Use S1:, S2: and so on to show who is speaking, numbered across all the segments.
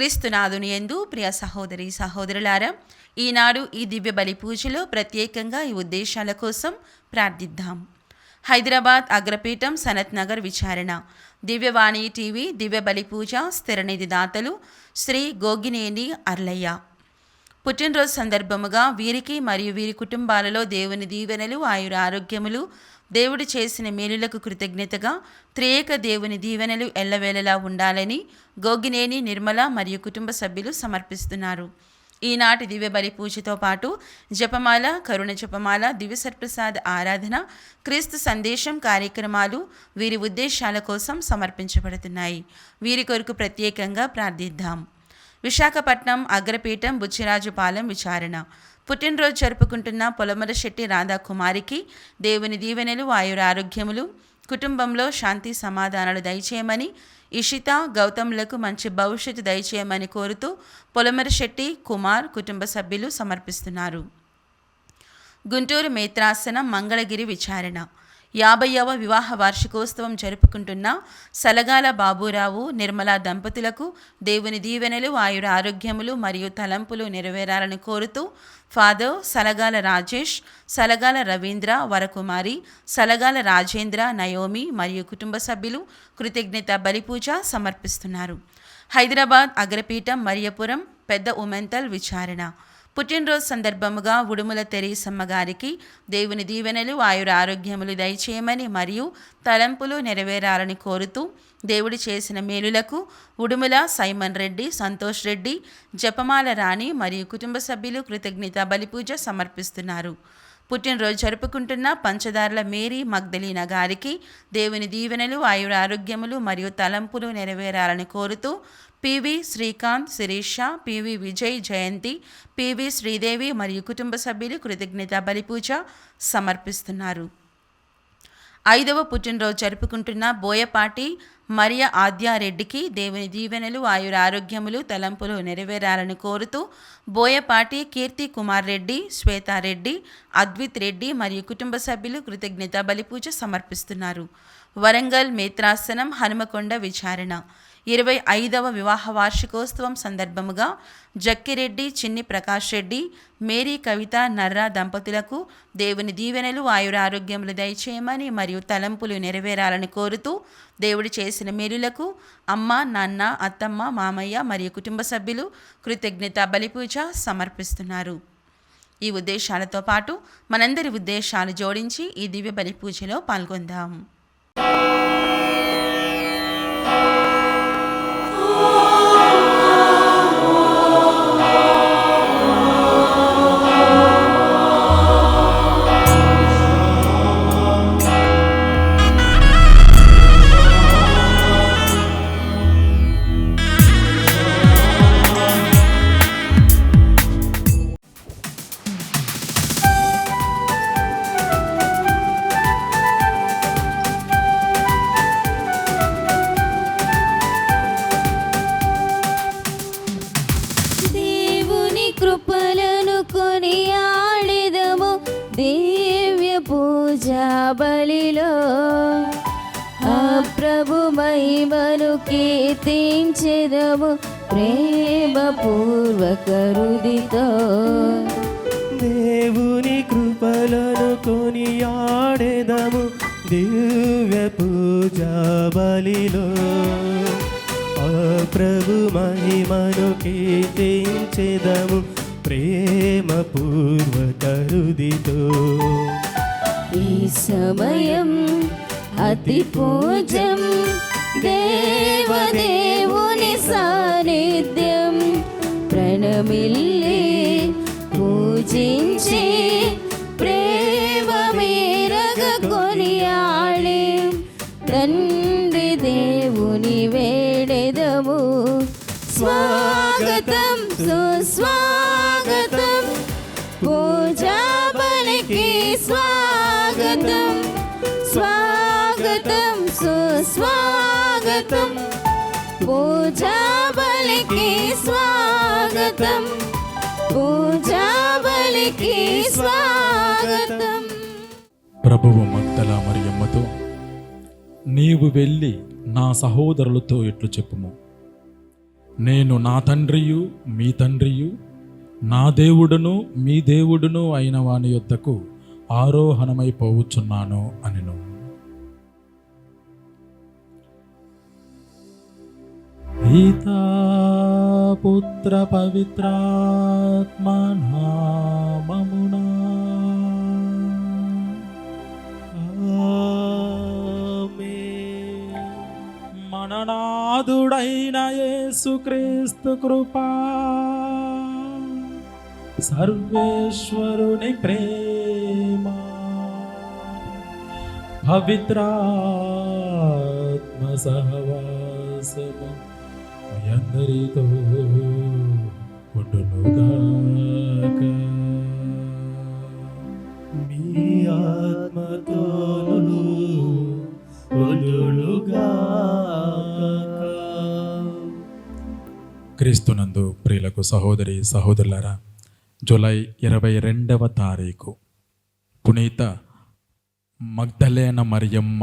S1: క్రీస్తునాథుని యందు ప్రియ సహోదరి సహోదరులారా, ఈనాడు ఈ దివ్య బలి పూజలో ప్రత్యేకంగా ఈ ఉద్దేశాల కోసం ప్రార్థిద్దాం. హైదరాబాద్ అగ్రపీఠం సనత్ నగర్ విచారణ దివ్యవాణి టీవీ దివ్య బలి పూజ స్థిరనిధి దాతలు శ్రీ గోగినేని అర్లయ్య. పుట్టినరోజు సందర్భముగా వీరికి మరియు వీరి కుటుంబాలలో దేవుని దీవెనలు ఆయుర ఆరోగ్యములు, దేవుడు చేసిన మేలులకు కృతజ్ఞతగా త్రియేక దేవుని దీవెనలు ఎల్లవేళలా ఉండాలని గోగినేని నిర్మల మరియు కుటుంబ సభ్యులు సమర్పిస్తున్నారు. ఈనాటి దివ్య బలి పూజతో పాటు జపమాల, కరుణ జపమాల, దివ్య సర్ప్రసాద్ ఆరాధన, క్రీస్తు సందేశం కార్యక్రమాలు వీరి ఉద్దేశాల కోసం సమర్పించబడుతున్నాయి. వీరి కొరకు ప్రత్యేకంగా ప్రార్థిద్దాం. విశాఖపట్నం అగ్రపీఠం బుచ్చిరాజుపాలెం విచారణ పుట్టినరోజు జరుపుకుంటున్న పొలమరశెట్టి రాధాకుమారికి దేవుని దీవెనలు ఆయుర ఆరోగ్యములు, కుటుంబంలో శాంతి సమాధానాలు దయచేయమని, ఇషిత గౌతములకు మంచి భవిష్యత్తు దయచేయమని కోరుతూ పొలమరశెట్టి కుమార్ కుటుంబ సభ్యులు సమర్పిస్తున్నారు. గుంటూరు మేత్రాసనం మంగళగిరి విచారణ 50వ వివాహ వార్షికోత్సవం జరుపుకుంటున్న సలగాల బాబురావు నిర్మలా దంపతులకు దేవుని దీవెనలు ఆయుర ఆరోగ్యములు మరియు తలంపులు నెరవేరాలని కోరుతూ ఫాదర్ సలగాల రాజేష్, సలగాల రవీంద్ర, వరకుమారి, సలగాల రాజేంద్ర, నయోమి మరియు కుటుంబ సభ్యులు కృతజ్ఞత బలిపూజ సమర్పిస్తున్నారు. హైదరాబాద్ అగ్రపీఠం మరియపురం పెద్ద ఉమెంతల్ విచారణ పుట్టినరోజు సందర్భముగా ఉడుముల తెరీసమ్మ గారికి దేవుని దీవెనలు ఆయుర ఆరోగ్యములు దయచేయమని మరియు తలంపులు నెరవేరాలని కోరుతూ దేవుడు చేసిన మేలులకు ఉడుముల సైమన్ రెడ్డి, సంతోష్ రెడ్డి, జపమాల రాణి మరియు కుటుంబ సభ్యులు కృతజ్ఞత బలిపూజ సమర్పిస్తున్నారు. పుట్టినరోజు జరుపుకుంటున్న పంచదార్ల మేరీ మగ్దలీనా గారికి దేవుని దీవెనలు ఆయుర ఆరోగ్యములు మరియు తలంపులు నెరవేరాలని కోరుతూ పివి శ్రీకాంత్, శిరీష, పివి విజయ్, జయంతి, పివి శ్రీదేవి మరియు కుటుంబ సభ్యులు కృతజ్ఞత బలిపూజ సమర్పిస్తున్నారు. 5వ పుట్టినరోజు జరుపుకుంటున్న బోయపాటి మరియ ఆద్యారెడ్డికి దేవుని దీవెనలు ఆయుర ఆరోగ్యములు తలంపులు నెరవేరాలని కోరుతూ బోయపాటి కీర్తి కుమార్ రెడ్డి, శ్వేతారెడ్డి, అద్విత్ రెడ్డి మరియు కుటుంబ సభ్యులు కృతజ్ఞత బలిపూజ సమర్పిస్తున్నారు. వరంగల్ మేత్రాసనం హనుమకొండ విచారణ 25వ వివాహ వార్షికోత్సవం సందర్భముగా జక్కిరెడ్డి, చిన్ని ప్రకాష్ రెడ్డి, మేరీ కవిత నర్రా దంపతులకు దేవుని దీవెనలు ఆయుర ఆరోగ్యములు దయచేయమని మరియు తలంపులు నెరవేరాలని కోరుతూ దేవుడు చేసిన మేలులకు అమ్మ, నాన్న, అత్తమ్మ, మామయ్య మరియు కుటుంబ సభ్యులు కృతజ్ఞత బలిపూజ సమర్పిస్తున్నారు. ఈ ఉద్దేశాలతో పాటు మనందరి ఉద్దేశాలు జోడించి ఈ దివ్య బలి పూజలో పాల్గొందాం.
S2: బలిలో ఆ ప్రభు మహిమను కీర్తించెదము ప్రేమ పూర్వక హృదితో.
S3: దేవుని కృపలను కొనియాడెదము దివ్య పూజా బలిలో ఆ ప్రభు మహిమను కీర్తించెదము ప్రేమ పూర్వక హృదితో.
S2: ఈ సమయం అతి పూజ్యం దేవదేవుని సాన్నిధ్యం ప్రణమిల్లి పూజించి ప్రేమ మేరగ కొనియాడే తండ్రి దేవుని వేడెదము. స్వాగతం సుస్వాగతం పూజా బలికి స్వాగతం, స్వాగతం సుస్వాగతం పూజా బలికి స్వాగతం, పూజా బలికి స్వాగతం.
S4: ప్రభువు మగ్దలా మరియమ్మతో నీవు వెళ్ళి నా సహోదరులతో ఇట్లు చెప్పుము, నేను నా తండ్రియు మీ తండ్రియు, నా దేవుడును మీ దేవుడును అయిన వాని యొద్దకు ఆరోహణమైపోవచ్చున్నాను అనెను. పితా పుత్ర పవిత్రాత్మ నామమునా
S3: ఆమేన్.
S4: మననాథుడైన యేసుక్రీస్తు కృపా, సర్వేశ్వరుని ప్రేమ, పవిత్రాత్మ సహవాసము మీ అందరితో ఉండునుగాక.
S3: మీ ఆత్మతోను ఉండునుగాక.
S4: క్రీస్తునందు ప్రియులకు సహోదరి సహోదరులారా, జూలై 22వ తారీఖు పునీత మగ్దలేన మరియమ్మ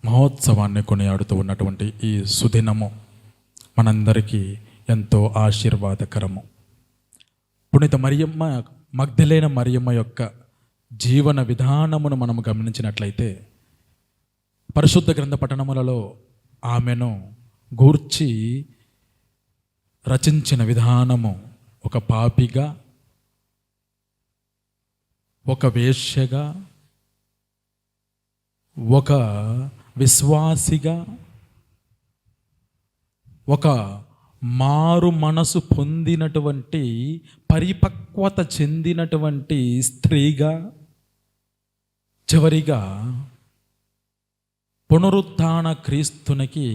S4: మహోత్సవాన్ని కొనియాడుతూ ఉన్నటువంటి ఈ సుదినము మనందరికీ ఎంతో ఆశీర్వాదకరము. పునీత మరియమ్మ, మగ్దలేన మరియమ్మ యొక్క జీవన విధానమును మనం గమనించినట్లయితే పరిశుద్ధ గ్రంథ పఠనములలో ఆమెను గూర్చి రచించిన విధానము ఒక పాపిగా, ఒక వేశ్యగా, ఒక విశ్వాసిగా, ఒక మారు మనసు పొందినటువంటి పరిపక్వత చెందినటువంటి స్త్రీగా, చివరిగా పునరుత్థాన క్రీస్తునికి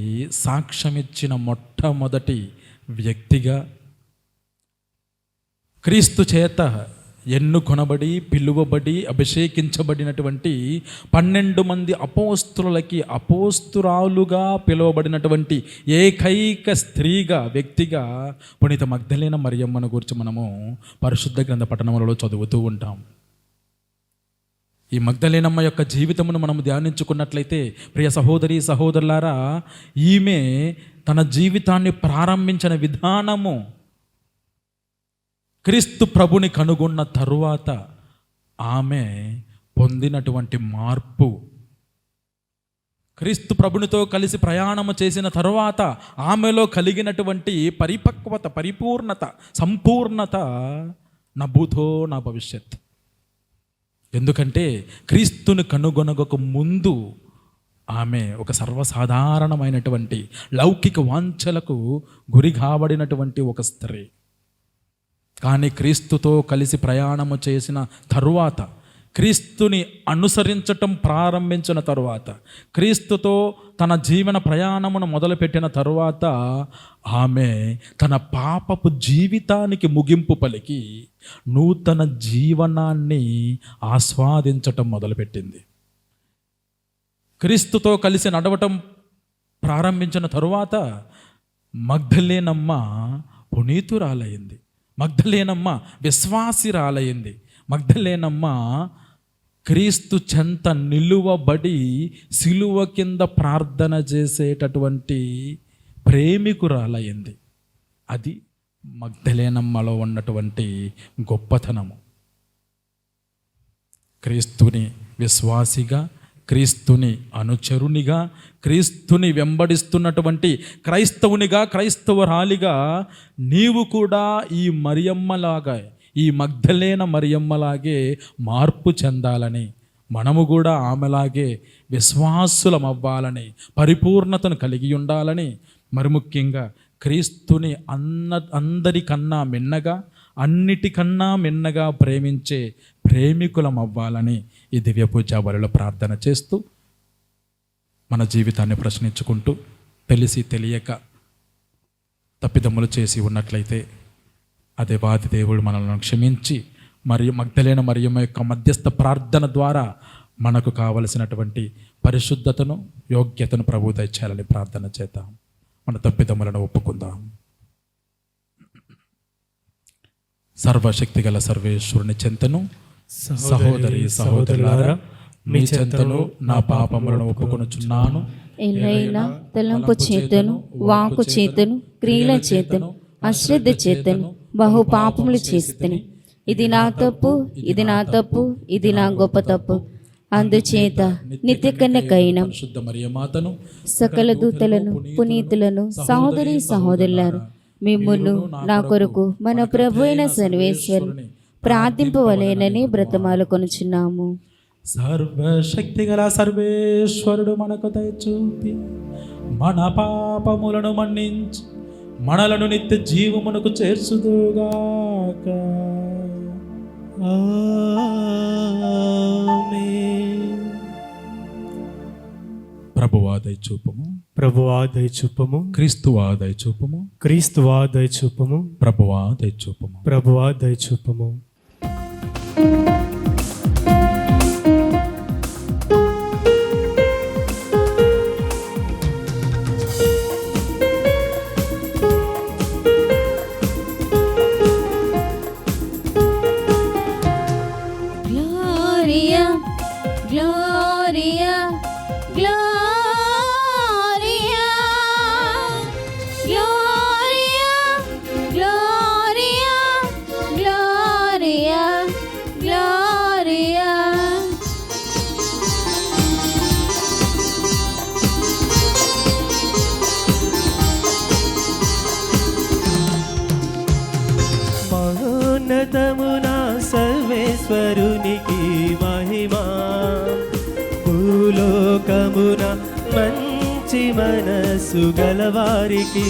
S4: సాక్ష్యమిచ్చిన మొట్టమొదటి వ్యక్తిగా, క్రీస్తు చేత ఎన్నుకొనబడి పిలువబడి అభిషేకించబడినటువంటి 12 మంది అపోస్తులకి అపోస్తురాలుగా పిలువబడినటువంటి ఏకైక స్త్రీగా, వ్యక్తిగా పునీత మగ్దలేన మరియమ్మను గురించి మనము పరిశుద్ధ గ్రంథ పఠనములలో చదువుతూ ఉంటాం. ఈ మగ్దలేనమ్మ యొక్క జీవితమును మనం ధ్యానించుకున్నట్లయితే ప్రియ సహోదరి సహోదరులారా, ఈమె తన జీవితాన్ని ప్రారంభించిన విధానము క్రీస్తు ప్రభుని కనుగొన్న తరువాత ఆమె పొందినటువంటి మార్పు, క్రీస్తు ప్రభునితో కలిసి ప్రయాణము చేసిన తరువాత ఆమెలో కలిగినటువంటి పరిపక్వత, పరిపూర్ణత, సంపూర్ణత నా భూతో నా భవిష్యత్. ఎందుకంటే క్రీస్తుని కనుగొనగక ముందు ఆమె ఒక సర్వసాధారణమైనటువంటి లౌకిక వాంఛలకు గురి కాబడినటువంటి ఒక స్త్రీ. కానీ క్రీస్తుతో కలిసి ప్రయాణము చేసిన తరువాత, క్రీస్తుని అనుసరించటం ప్రారంభించిన తరువాత, క్రీస్తుతో తన జీవన ప్రయాణమును మొదలుపెట్టిన తరువాత ఆమె తన పాపపు జీవితానికి ముగింపు పలికి నూతన జీవనాన్ని ఆస్వాదించటం మొదలుపెట్టింది. క్రీస్తుతో కలిసి నడవటం ప్రారంభించిన తరువాత మగ్దలేనమ్మ పునీతురాలయ్యింది, మగ్దలేనమ్మ విశ్వాసిరాలయ్యింది, మగ్దలేనమ్మ క్రీస్తు చెంత నిలువబడి సిలువ కింద ప్రార్థన చేసేటటువంటి ప్రేమికురాలయ్యింది. అది మగ్దలేనమ్మలో ఉన్నటువంటి గొప్పతనము. క్రీస్తుని విశ్వాసిగా, క్రీస్తుని అనుచరునిగా, క్రీస్తుని వెంబడిస్తున్నటువంటి క్రైస్తవునిగా, క్రైస్తవరాలిగా నీవు కూడా ఈ మరియమ్మలాగా, ఈ మగ్దలేన మరియమ్మలాగే మార్పు చెందాలని, మనము కూడా ఆమెలాగే విశ్వాసులం అవ్వాలని, పరిపూర్ణతను కలిగి ఉండాలని, మరి ముఖ్యంగా క్రీస్తుని అందరికన్నా మిన్నగా, అన్నిటికన్నా మిన్నగా ప్రేమించే ప్రేమికులం అవ్వాలని ఈ దివ్య పూజా బలిలో ప్రార్థన చేస్తూ మన జీవితాన్ని ప్రశ్నించుకుంటూ, తెలిసి తెలియక తప్పిదమ్ములు చేసి ఉన్నట్లయితే అదే వాది దేవుడు మనల్ని క్షమించి మరియు మగ్దలేన మరియమ్మ యొక్క మధ్యస్థ ప్రార్థన ద్వారా మనకు కావలసినటువంటి పరిశుద్ధతను, యోగ్యతను ప్రభువు దయచేయాలని ప్రార్థన చేద్దాం. మన తప్పిదమ్ములను ఒప్పుకుందాం. సర్వశక్తి గల సర్వేశ్వరుని చెంతను సహోదరి సహోదరులారా, మీ చెంతను నా పాపములను ఒప్పుకొనుచున్నాను.
S2: ఎల్లైనా తలంపు చేతను, వాకు చేతను, క్రియల చేతను, అశ్రద్ధ చేతను బహు పాపములు చేస్తుని. ఇది నా తప్పు, ఇది నా తప్పు, ఇది నా గొప్ప తప్పు. అందుచేత నిత్య కన్యకైన
S4: శుద్ధ మరియమాతను,
S2: సకల దూతలను, పునీతులను, సహోదరి సహోదరులారు, మిమ్మును నా కొరకు మన ప్రభు అయిన సర్వేశ్వరుని ప్రార్థింపవలేనని బ్రతమాలు కొనుచున్నాము.
S4: సర్వశక్తి గల సర్వేశ్వరుడు మనకు దయచూపి మన పాపములను మన్నించి మనలను నిత్య జీవమునకు చేర్చుదుగాక.
S3: ఆమేన్.
S4: ప్రభువా దయచూపము,
S3: ప్రభువా దయచూపము,
S4: క్రీస్తువా దయచూపము,
S3: క్రీస్తువా దయచూపము,
S4: ప్రభువా దయచూపము.
S3: ప్రభువా దయచూపము.
S2: Gloria, Gloria, Gloria, Gloria, Gloria, Gloria, Gloria.
S3: మహోన్నతమున సర్వేశ్వరునికి మహిమా, భూలోకమున మంచి మనసు గలవారికి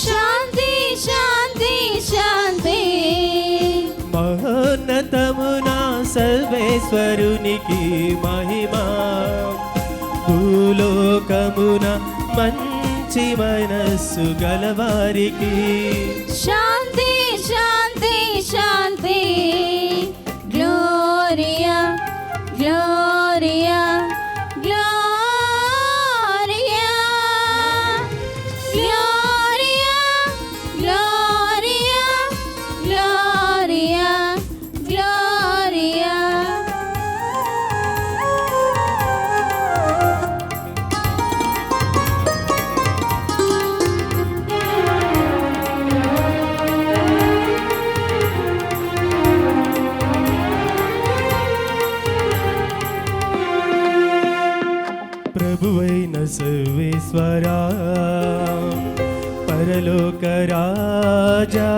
S2: శాంతి, శాంతి, శాంతి.
S3: మహోన్నతమున సర్వేశ్వరునికి మహిమా, భూలోకమున మంచి మనస్సు గలవారికి
S2: శాంతి, శాంతి, శాంతి. గ్లోరియా, గ్లోరియా, గ్లోరియా, గ్లోరియా, గ్లోరియా, గ్లోరియా, గ్లోరియా.
S3: ప్రభువైన సర్వేశ్వరా, పరలోక రాజా,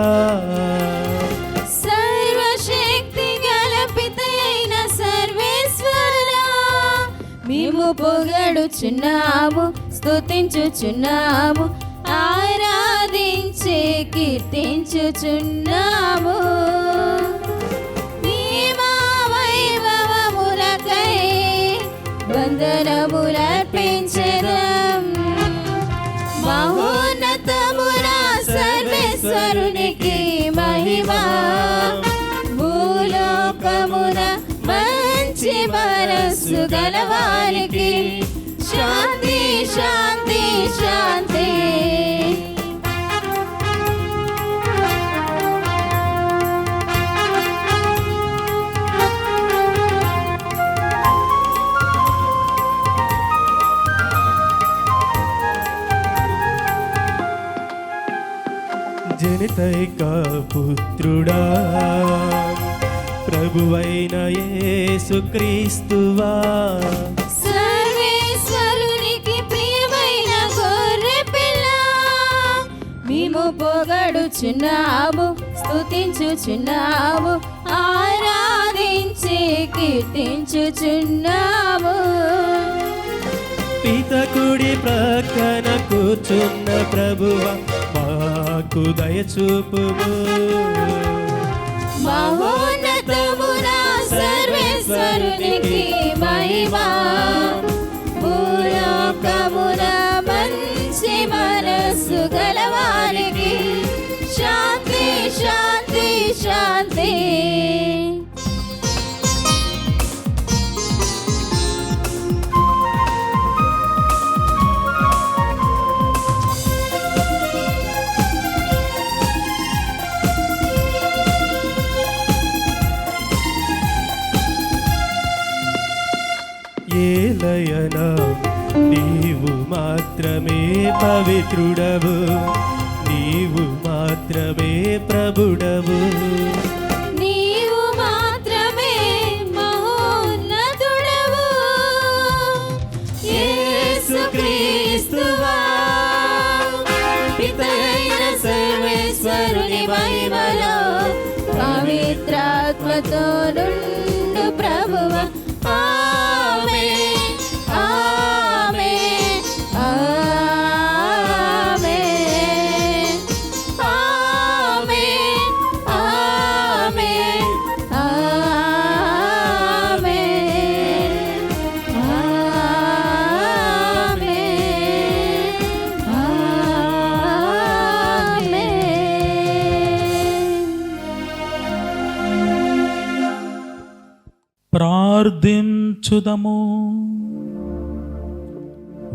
S2: సర్వశక్తి గల పితయైన సర్వేశ్వరా, మేము పొగడుచున్నాము, స్తుతించుచున్నాము, ఆరాధించి కీర్తించుచున్నాము. మహిమా వైభవములకై వందనములర్పించెదం. మహోన్నతమున సర్వేశ్వరునికి మహిమా, భూలోకమున మంచి మనస్సు గలవారికి శాంతి, శాంతి, శాంతి.
S3: జనితైక పుత్రుడా, ప్రభువైన యేసుక్రీస్తువా,
S2: సర్వేశ్వరునికి ప్రియమైన గొర్రె పిల్ల, మేము పొగడుచున్నాము, స్తుతించుచున్నాము, ఆరాధించి కీర్తించుచున్నాము.
S3: పితకుడి ప్రక్కన కూర్చున్న ప్రభువా, మాకు దయచూపుము.
S2: మహోన్నతమున సర్వేశ్వరునికి మహిమా, భూలోకమున మంచి మనస్సు గలవారికి శాంతి, శాంతి, శాంతి.
S3: ఏలయనా నీవు మాత్రమే పవిత్రుడవు, నీవు మాత్రమే ప్రభుడవు.
S2: నీవు మాత్రమే మహోన్నతుడవు, యేసుక్రీస్తువా. పితయైన సర్వేశ్వరుని మహిమలో పవిత్రాత్మతో నుండు ప్రభువా. ఆమేన్, ఆమేన్, ఆమేన్, ఆమేన్, ఆమేన్, ఆమేన్,
S4: ప్రార్థించుదము.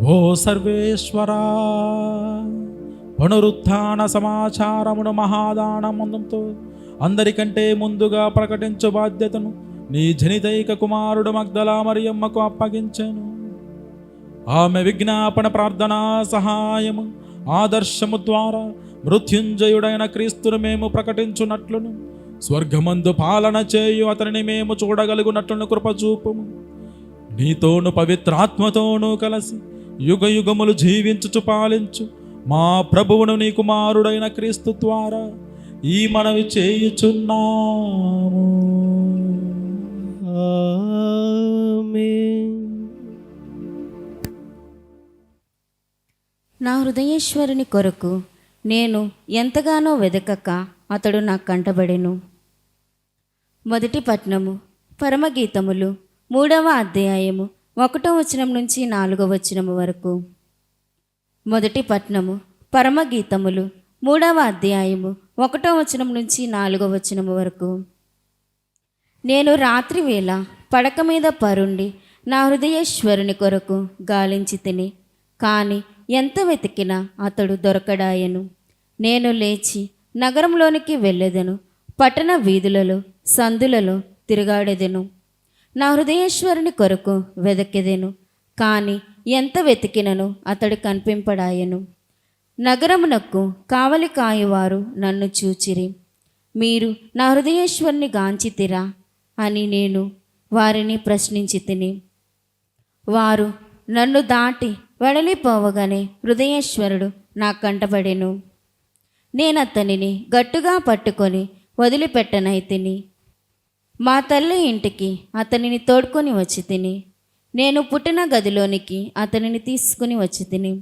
S4: ఓ సర్వేశ్వరా, పునరుత్థాన సమాచారమును మహాదానమందంతో అందరికంటే ముందుగా ప్రకటించు బాధ్యతను నీ జనితైక కుమారుడు మగ్దలా మరియమ్మకు అప్పగించాను. ఆమె విజ్ఞాపన ప్రార్థనా సహాయము ఆదర్శము ద్వారా మృత్యుంజయుడైన క్రీస్తును మేము ప్రకటించున్నట్లును, స్వర్గమందు పాలన చేయు అతనిని మేము చూడగలుగునట్లును కృపచూపుము. నీతోను పవిత్రాత్మతోనూ కలిసి యుగ యుగములు జీవించుచు పాలించు మా ప్రభువును నీ కుమారుడైన క్రీస్తు ద్వారా ఈ మనవి చేయుచున్నాము.
S3: ఆమేన్.
S2: నా హృదయేశ్వరుని కొరకు నేను ఎంతగానో వెదకక అతడు నాకు కంటబడెను. మొదటి పట్నము పరమగీతములు 3వ అధ్యాయము 1వ వచనం నుంచి 4వ వచనము వరకు. మొదటి పట్నము పరమగీతములు 3వ అధ్యాయము 1వ వచనం నుంచి 4వ వచనము వరకు. నేను రాత్రి వేళ పడక మీద పరుండి నా హృదయేశ్వరుని కొరకు గాలించి తిని, కాని ఎంత వెతికినా అతడు దొరకడాయెను. నేను లేచి నగరంలోనికి వెళ్ళెదను, పట్టణ వీధులలో సందులలో తిరుగాడెదెను, నా హృదయేశ్వరుని కొరకు వెదకెదెను, కాని ఎంత వెతికినను అతడు కనిపింపడాయెను. నగరమునకు కావలి కాయువారు నన్ను చూచిరి, మీరు నా హృదయేశ్వరుని గాంచితిరా అని నేను వారిని ప్రశ్నించి తిని. వారు నన్ను దాటి వెడలిపోవగానే హృదయేశ్వరుడు నా కంటబడెను. నేను అతనిని గట్టుగా పట్టుకొని వదిలిపెట్టనైతిని. మా తల్లి ఇంటికి అతనిని తోడుకొని వచ్చి తిని, నేను పుట్టిన గదిలోనికి అతనిని తీసుకుని వచ్చి తిని.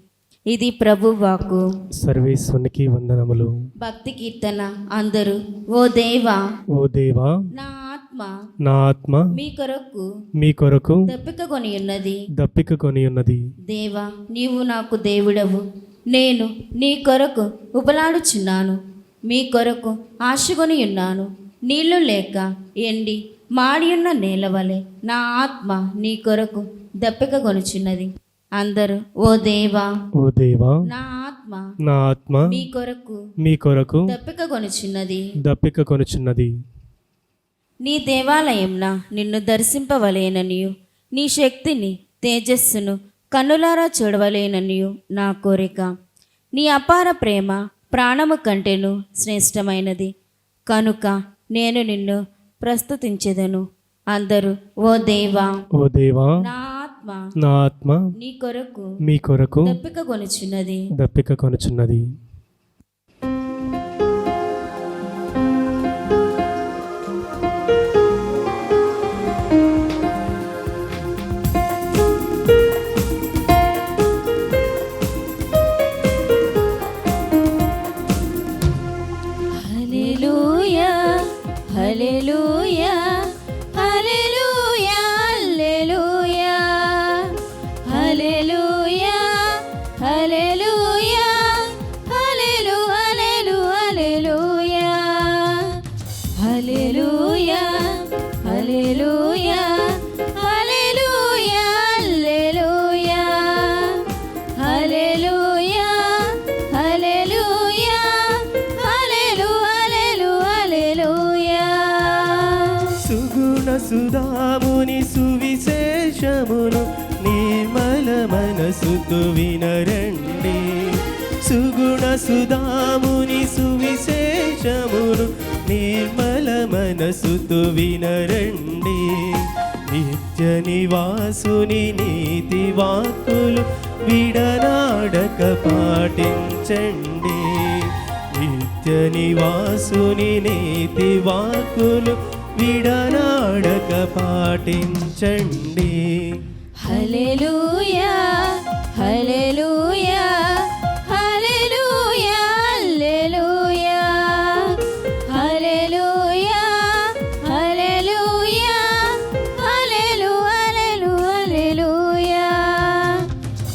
S2: ఇది ప్రభు వాక్కు.
S3: సర్వేశ్వరునికి వందనములు.
S2: భక్తి కీర్తన. అందరూ ఓ దేవా,
S3: ఓ దేవా,
S2: నా ఆత్మ
S3: నా ఆత్మ
S2: మీ కొరకు
S3: మీ కొరకు
S2: దప్పిక కొని ఉన్నది.
S3: దప్పిక కొని ఉన్నది.
S2: దేవా, నీవు నాకు దేవుడవు, నేను నీ కొరకు ఉపలాడుచున్నాను. మీ కొరకు ఆశగొని ఉన్నాను. నీళ్లు లేక ఎండి మాడియున్న నేల వలె నా ఆత్మ నీ కొరకు దప్పిక కొనుచున్నది. అందరూ ఓ దేవా,
S3: ఓ దేవా,
S2: నా ఆత్మ
S3: నా ఆత్మ
S2: మీ కొరకు
S3: మీ కొరకు
S2: దప్పిక కొనుచున్నది.
S3: దప్పిక కొనుచున్నది.
S2: నీ దేవాలయంన నిన్ను దర్శింపవలేననియు, నీ శక్తిని తేజస్సును కన్నులారా చూడవలేననియు నా కోరిక. నీ అపార ప్రేమ ప్రాణము కంటేను శ్రేష్టమైనది కనుక నేను నిన్ను ప్రస్తుతించెదను. అందరూ ఓ దేవా,
S3: ఓ దేవా,
S2: నా ఆత్మ
S3: నా ఆత్మ
S2: నీ కొరకు
S3: మీ కొరకు
S2: దప్పిక కొనుచున్నది.
S3: దప్పిక కొనుచున్నది.
S2: హల్లెలూయా, హల్లెలూయా, హల్లెలూయా, హల్లెలూయా, హల్లెలూయా, హల్లెలూయా, హల్లెలూయా, హల్లెలూయా, హల్లెలూయా, హల్లెలూయా, హల్లెలూయా, హల్లెలూయా.
S3: సుగుణ సుధాముని సువిశేషము విశేషమును నిర్మల మనసుతో వినరండి. సుగుణ సుధాముని సువిశేషమును నిర్మల మనసుతో వినరండి. నిత్య నివాసుని నీతి వాక్కులు విడనాడక పాటించండి. నిత్య నివాసుని నీతి వాక్కులు విడనాడక పాటించండి.
S2: హల్లెలూయా హల్లెలూయా హల్లెలూయా హల్లెలూయా హల్లెలూయా హల్లెలూయా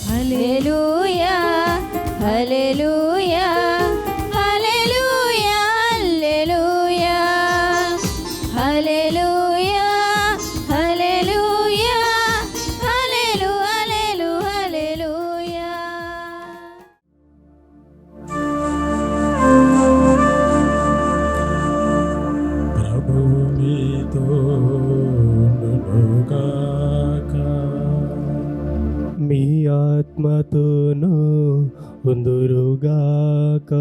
S2: హల్లెలూయా హల్లెలూయా హల్లెలూయా హల్లెలూయా హల్లెలూయా హల్లెలూయా హల్లెలూయా.
S4: ప్రభువు మీతో ఉండుగాక.
S3: మీ ఆత్మతోనూ ఉందురుగాక.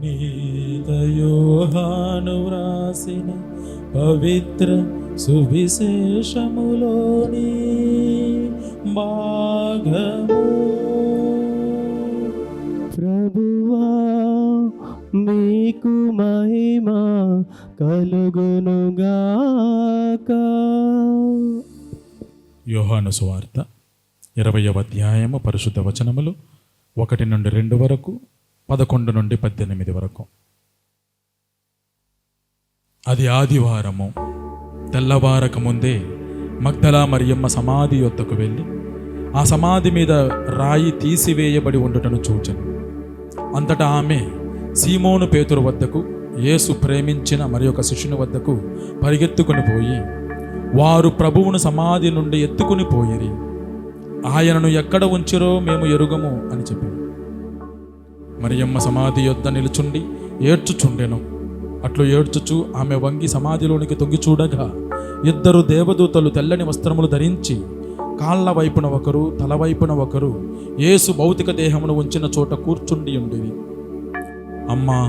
S4: పునీత యోహాను వ్రాసిన పవిత్ర సువిశేషములోని భాగము.
S3: ప్రభువా మీకు మహిమ కలుగునుగాక.
S4: యోహాను సువార్త 20వ అధ్యాయము పరిశుద్ధ వచనములు 1 నుండి 2 వరకు, 11 నుండి 18 వరకు. అది ఆదివారము. తెల్లవారక ముందే మగ్దలా మరియమ్మ సమాధి యొద్దకు వెళ్ళి ఆ సమాధి మీద రాయి తీసివేయబడి ఉండుటను చూచెను. అంతటా ఆమె సీమోను పేతురు వద్దకు, యేసు ప్రేమించిన మరి ఒక శిష్యుని వద్దకు పరిగెత్తుకుని పోయి, వారు ప్రభువును సమాధి నుండి ఎత్తుకుని పోయిరి, ఆయనను ఎక్కడ ఉంచిరో మేము ఎరుగము అని చెప్పాను. మరియమ్మ సమాధి యొద్ద నిలుచుండి ఏడ్చుచుండెను. అట్లు ఏడ్చుచు ఆమె వంగి సమాధిలోనికి తొంగి చూడగా 2 దేవదూతలు తెల్లని వస్త్రములు ధరించి కాళ్ళ వైపున ఒకరు, తల వైపున ఒకరు యేసు భౌతిక దేహమును ఉంచిన చోట కూర్చుండి ఉండిరి. అమ్మా,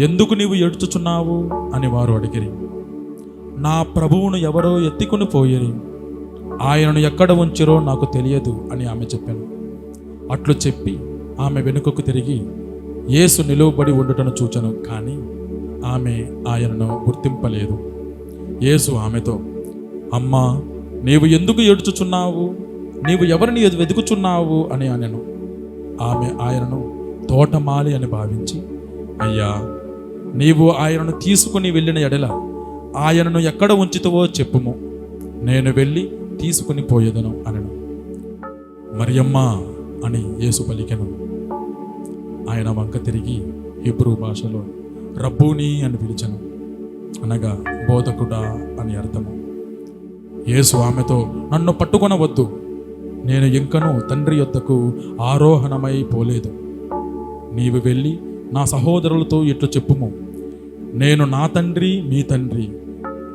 S4: ఎందుకు నీవు ఏడ్చుచున్నావు అని వారు అడిగిరి. నా ప్రభువును ఎవరో ఎత్తుకుని పోయిరి, ఆయనను ఎక్కడ ఉంచిరో నాకు తెలియదు అని ఆమె చెప్పాను. అట్లు చెప్పి ఆమె వెనుకకు తిరిగి యేసు నిలువబడి ఉండుటను చూచెను, కానీ ఆమె ఆయనను గుర్తింపలేదు. యేసు ఆమెతో, అమ్మా, నీవు ఎందుకు ఏడ్చుచున్నావు? నీవు ఎవరిని వెతుకుచున్నావు అని అనెను. ఆమె ఆయనను తోటమాలి అని భావించి, అయ్యా, నీవు ఆయనను తీసుకుని వెళ్ళిన ఎడల ఆయనను ఎక్కడ ఉంచితువో చెప్పుము, నేను వెళ్ళి తీసుకుని పోయేదను అనెను. మరియమ్మ అని యేసు పలికెను. ఆయన వంక తిరిగి హీబ్రూ భాషలో రబ్బూని అని పిలిచెను, అనగా బోధకుడా అని అర్థము. యేసు ఆమెతో, నన్ను పట్టుకొనవద్దు, నేను ఇంకనూ తండ్రి యొద్దకు ఆరోహణమై పోలేదు. నీవు వెళ్ళి నా సహోదరులతో ఇట్లు చెప్పుము, నేను నా తండ్రి మీ తండ్రి,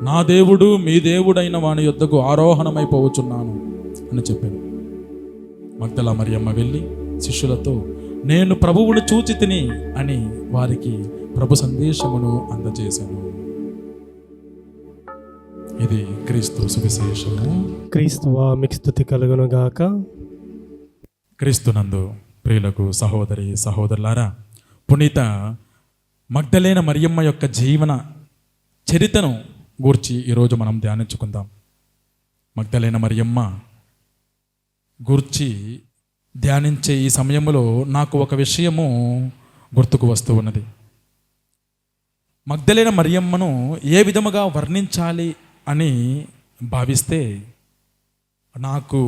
S4: నా దేవుడు మీ దేవుడైన వాని యొద్దకు ఆరోహణమైపోవచ్చున్నాను అని చెప్పాను. మగ్దలా మరియమ్మ వెళ్ళి శిష్యులతో, నేను ప్రభువును చూచి తిని అని వారికి ప్రభు సందేశమును అందజేశాను. ఇది క్రీస్తు సువిశేషము.
S3: క్రీస్తువా మీకు స్తుతి కలుగునుగాక.
S4: క్రీస్తునందు ప్రియులకు సహోదరి సహోదరులారా, పునీత మగ్దలేన మరియమ్మ యొక్క జీవన చరిత్రను గూర్చి ఈరోజు మనం ధ్యానించుకుందాం. మగ్దలేన మరియమ్మ గూర్చి ధ్యానించే ఈ సమయంలో నాకు ఒక విషయము గుర్తుకు వస్తూ ఉన్నది. మగ్దలేన మరియమ్మను ఏ విధముగా వర్ణించాలి అని భావిస్తే నాకు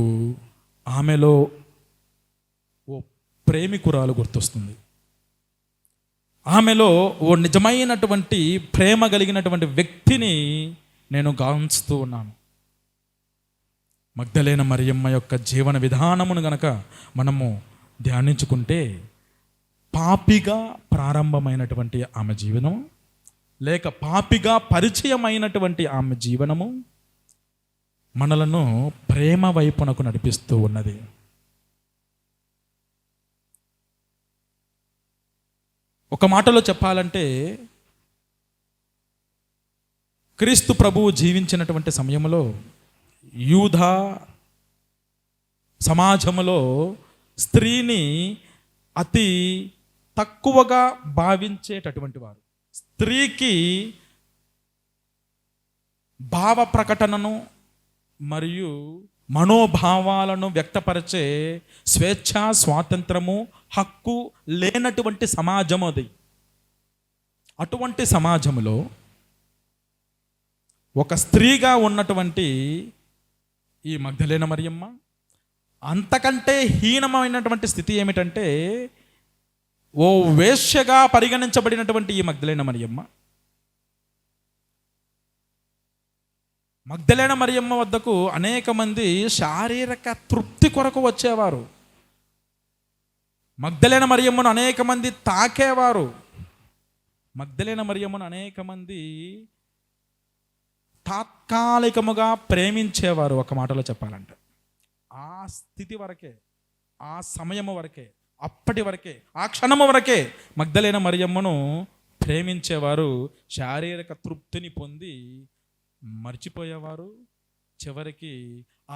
S4: ఆమెలో ఓ ప్రేమికురాలు గుర్తొస్తుంది. ఆమెలో ఓ నిజమైనటువంటి ప్రేమ కలిగినటువంటి వ్యక్తిని నేను గాంచుతూ ఉన్నాను. మగ్దలేన మరియమ్మ యొక్క జీవన విధానమును గనక మనము ధ్యానించుకుంటే, పాపిగా ప్రారంభమైనటువంటి ఆమె జీవనం, లేక పాపిగా పరిచయమైనటువంటి ఆమె జీవనము, మనలను ప్రేమ వైపునకు నడిపిస్తూ ఉన్నది. ఒక మాటలో చెప్పాలంటే, క్రీస్తు ప్రభువు జీవించినటువంటి సమయంలో యూదా సమాజంలో స్త్రీని అతి తక్కువగా భావించేటటువంటి వారు. స్త్రీకి భావ ప్రకటనను మరియు మనోభావాలను వ్యక్తపరిచే స్వేచ్ఛ, స్వాతంత్రము, హక్కు లేనటువంటి సమాజం అది. అటువంటి సమాజంలో ఒక స్త్రీగా ఉన్నటువంటి ఈ మగ్దలేన మరియమ్మ అంతకంటే హీనమైనటువంటి స్థితి ఏమిటంటే, ఓ వేశ్యగా పరిగణించబడినటువంటి ఈ మగ్దలేన మరియమ్మ, మగ్దలేన మరియమ్మ వద్దకు అనేక మంది శారీరక తృప్తి కొరకు వచ్చేవారు. మగ్దలేన మరియమ్మను అనేక మంది తాకేవారు. మగ్దలేన మరియమ్మను అనేక మంది తాత్కాలికముగా ప్రేమించేవారు. ఒక మాటలో చెప్పాలంటే ఆ స్థితి వరకే, ఆ సమయము వరకే, అప్పటి వరకే, ఆ క్షణము వరకే మగ్దలేన మరియమ్మను ప్రేమించేవారు. శారీరక తృప్తిని పొంది మర్చిపోయేవారు. చివరికి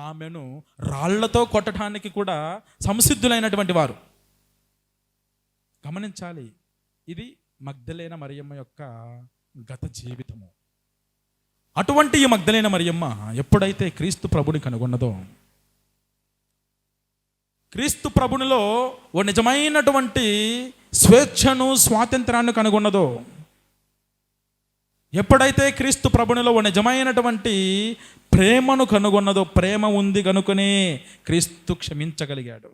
S4: ఆమెను రాళ్లతో కొట్టడానికి కూడా సంసిద్ధులైనటువంటి వారు. గమనించాలి, ఇది మగ్దలేన మరియమ్మ యొక్క గత జీవితము. అటువంటి ఈ మగ్దలేన మరియమ్మ ఎప్పుడైతే క్రీస్తు ప్రభుని కనుగొన్నదో, క్రీస్తు ప్రభునిలో ఓ నిజమైనటువంటి స్వేచ్ఛను, స్వాతంత్రాన్ని కనుగొన్నదో, ఎప్పుడైతే క్రీస్తు ప్రభునిలో ఓ నిజమైనటువంటి ప్రేమను కనుగొన్నదో, ప్రేమ ఉంది కనుకనే క్రీస్తు క్షమించగలిగాడు.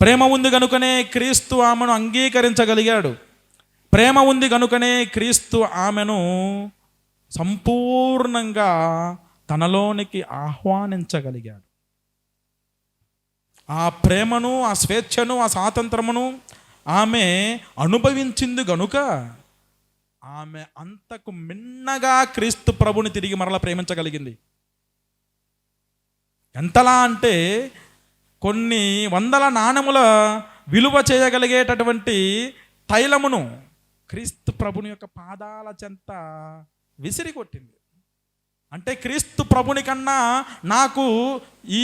S4: ప్రేమ ఉంది కనుకనే క్రీస్తు ఆమెను అంగీకరించగలిగాడు. ప్రేమ ఉంది కనుకనే క్రీస్తు ఆమెను సంపూర్ణంగా తనలోనికి ఆహ్వానించగలిగాడు. ఆ ప్రేమను, ఆ స్వేచ్ఛను, ఆ స్వాతంత్రమును ఆమె అనుభవించింది గనుక ఆమె అంతకు మిన్నగా క్రీస్తు ప్రభుని తిరిగి మరలా ప్రేమించగలిగింది. ఎంతలా అంటే కొన్ని వందల నాణెముల విలువ చేయగలిగేటటువంటి తైలమును క్రీస్తు ప్రభుని యొక్క పాదాల చెంత విసిరికొట్టింది. అంటే క్రీస్తు ప్రభుని కన్నా నాకు ఈ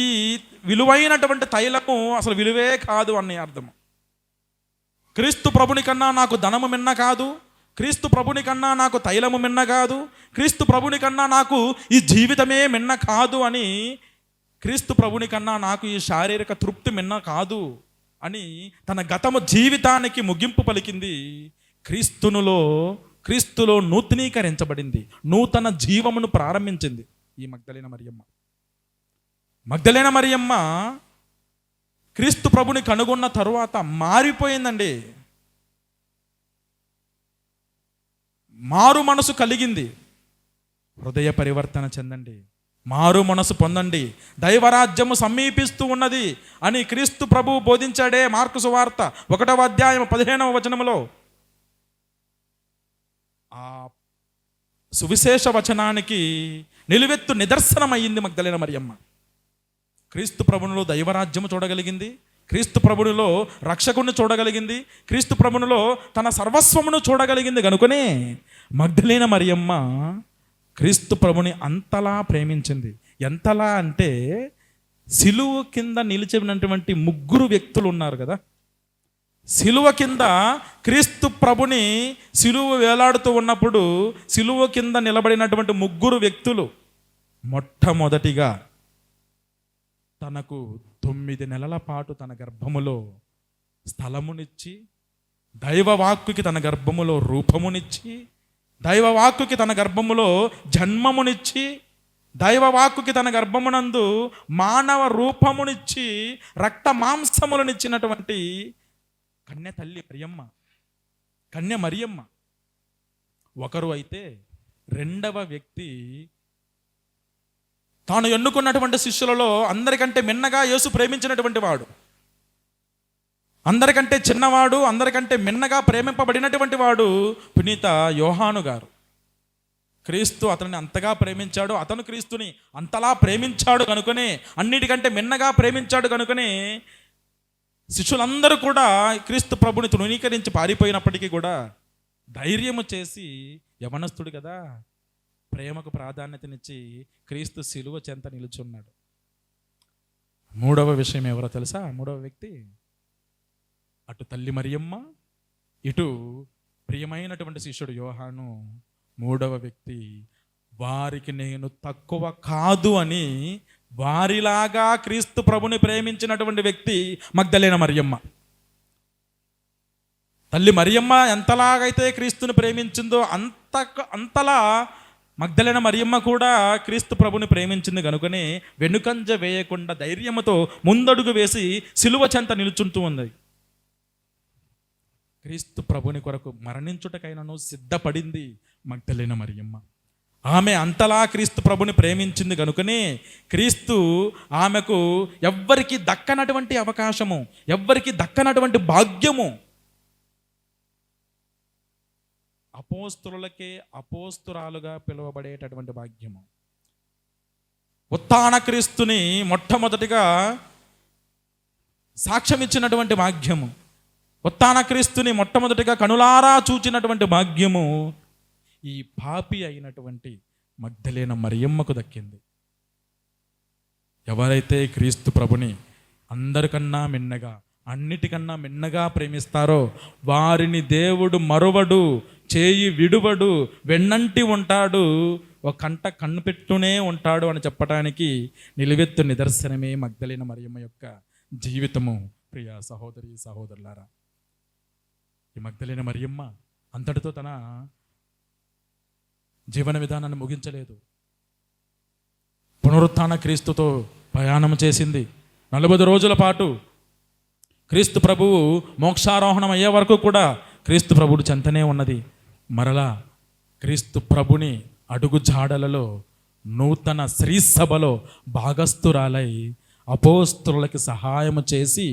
S4: విలువైనటువంటి తైలము అసలు విలువే కాదు అని అర్థము. క్రీస్తు ప్రభుని కన్నా నాకు ధనము మిన్న కాదు, క్రీస్తు ప్రభుని కన్నా నాకు తైలము మిన్న కాదు, క్రీస్తు ప్రభుని కన్నా నాకు ఈ జీవితమే మిన్న కాదు అని, క్రీస్తు ప్రభుని కన్నా నాకు ఈ శారీరక తృప్తి మిన్న కాదు అని తన గతము జీవితానికి ముగింపు పలికింది. క్రీస్తులో నూతనీకరించబడింది, నూతన జీవమును ప్రారంభించింది ఈ మగ్దలేన మరియమ్మ. మగ్దలేన మరియమ్మ క్రీస్తు ప్రభుని కనుగొన్న తరువాత మారిపోయిందండి. మారు మనసు కలిగింది. హృదయ పరివర్తన చెందండి, మారు మనసు పొందండి, దైవరాజ్యము సమీపిస్తూ ఉన్నది అని క్రీస్తు ప్రభువు బోధించాడే మార్కు సువార్త 1వ అధ్యాయం 15వ వచనములో. ఆ సువిశేష వచనానికి నిలువెత్తు నిదర్శనమయ్యింది మగ్దలేన మరియమ్మ. క్రీస్తు ప్రభునిలో దైవరాజ్యము చూడగలిగింది, క్రీస్తు ప్రభునిలో రక్షకుని చూడగలిగింది, క్రీస్తు ప్రభునిలో తన సర్వస్వమును చూడగలిగింది కనుకనే మగ్దలేన మరియమ్మ క్రీస్తు ప్రభుని అంతలా ప్రేమించింది. ఎంతలా అంటే సిలువ కింద నిలిచినటువంటి 3 వ్యక్తులు ఉన్నారు కదా, సిలువ కింద క్రీస్తు ప్రభుని సిలువ వేలాడుతూ ఉన్నప్పుడు సిలువ కింద నిలబడినటువంటి 3 వ్యక్తులు మొట్టమొదటిగా తనకు 9 నెలల పాటు తన గర్భములో స్థలమునిచ్చి, దైవవాక్కుకి తన గర్భములో రూపమునిచ్చి, దైవవాక్కుకి తన గర్భములో జన్మమునిచ్చి, దైవవాక్కుకి తన గర్భమునందు మానవ రూపమునిచ్చి, రక్త మాంసములనిచ్చినటువంటి కన్య తల్లి మరియమ్మ, కన్య మరియమ్మ. ఒకరు అయితే రెండవ వ్యక్తి తాను ఎన్నుకున్నటువంటి శిష్యులలో అందరికంటే మిన్నగా యేసు ప్రేమించినటువంటి వాడు, అందరికంటే చిన్నవాడు, అందరికంటే మిన్నగా ప్రేమింపబడినటువంటి వాడు పునీత యోహాను గారు. క్రీస్తు అతన్ని అంతగా ప్రేమించాడు, అతను క్రీస్తుని అంతలా ప్రేమించాడు కనుకనే, అన్నిటికంటే మిన్నగా ప్రేమించాడు కనుకనే శిష్యులందరూ కూడా క్రీస్తు ప్రభుని తృణీకరించి పారిపోయినప్పటికీ కూడా ధైర్యము చేసి, యవనస్తుడు కదా, ప్రేమకు ప్రాధాన్యతనిచ్చి క్రీస్తు శిలువ చెంత నిలుచున్నాడు. మూడవ విషయం ఎవరో తెలుసా? మూడవ వ్యక్తి అటు తల్లి మరియమ్మ, ఇటు ప్రియమైనటువంటి శిష్యుడు యోహాను. మూడవ వ్యక్తి, వారికి నేను తక్కువ కాదు అని వారిలాగా క్రీస్తు ప్రభుని ప్రేమించినటువంటి వ్యక్తి మగ్దలేన మరియమ్మ. తల్లి మరియమ్మ ఎంతలాగైతే క్రీస్తుని ప్రేమించిందో అంతలా మగ్దలేన మరియమ్మ కూడా క్రీస్తు ప్రభుని ప్రేమించింది కనుకనే వెనుకంజ వేయకుండా ధైర్యముతో ముందడుగు వేసి సిలువ చెంత నిలుచుంటూ ఉంది. క్రీస్తు ప్రభుని కొరకు మరణించుటకైనను సిద్ధపడింది మగ్దలేన మరియమ్మ. ఆమె అంతలా క్రీస్తు ప్రభుని ప్రేమించింది కనుకనే క్రీస్తు ఆమెకు ఎవ్వరికి దక్కనటువంటి అవకాశము, ఎవ్వరికి దక్కనటువంటి భాగ్యము, అపోస్తులకే అపోస్తురాలుగా పిలువబడేటటువంటి భాగ్యము, ఉత్థాన క్రీస్తుని మొట్టమొదటిగా సాక్ష్యం ఇచ్చినటువంటి భాగ్యము, ఉత్థాన క్రీస్తుని మొట్టమొదటిగా కనులారా చూచినటువంటి భాగ్యము ఈ పాపి అయినటువంటి మగ్దలేన మరియమ్మకు దక్కింది. ఎవరైతే క్రీస్తు ప్రభుని అందరికన్నా మిన్నగా, అన్నిటికన్నా మిన్నగా ప్రేమిస్తారో వారిని దేవుడు మరువడు, చేయి విడువడు, వెన్నంటి ఉంటాడు, ఒక కంట కన్ను పెట్టునే ఉంటాడు అని చెప్పడానికి నిలువెత్తు నిదర్శనమే మగ్దలేన మరియమ్మ యొక్క జీవితము. ప్రియ సహోదరి సహోదరులారా, ఈ మగ్దలేన మరియమ్మ అంతటితో తన జీవన విధానాన్ని ముగించలేదు. పునరుత్థాన క్రీస్తుతో ప్రయాణం చేసింది. 40 రోజుల పాటు క్రీస్తు ప్రభువు మోక్షారోహణం అయ్యే వరకు కూడా క్రీస్తు ప్రభుడు చెంతనే ఉన్నది. మరలా క్రీస్తు ప్రభుని అడుగు జాడలలో నూతన శ్రీసభలో భాగస్థురాలై అపోస్తులకి సహాయము చేసి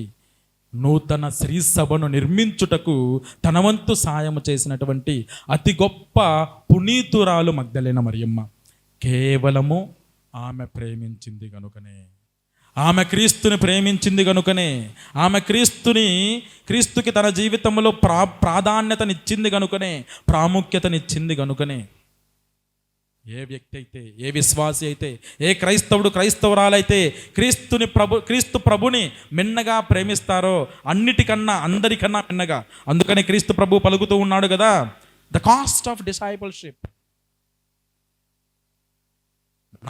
S4: నూతన శ్రీసభను నిర్మించుటకు తన వంతు సాయము చేసినటువంటి అతి గొప్ప పునీతురాలు మగ్దలేన మరియమ్మ. కేవలము ఆమె ప్రేమించింది కనుకనే, ఆమె క్రీస్తుని ప్రేమించింది కనుకనే, ఆమె క్రీస్తుకి తన జీవితంలో ప్రాధాన్యతనిచ్చింది కనుకనే, ప్రాముఖ్యతనిచ్చింది కనుకనే ఏ వ్యక్తి అయితే, ఏ విశ్వాసి అయితే, ఏ క్రైస్తవుడు క్రైస్తవురాలైతే క్రీస్తు ప్రభుని మిన్నగా ప్రేమిస్తారో, అన్నిటికన్నా అందరికన్నా మిన్నగా. అందుకని క్రీస్తు ప్రభు పలుకుతూ ఉన్నాడు కదా, ద కాస్ట్ ఆఫ్ డిసైపుల్షిప్.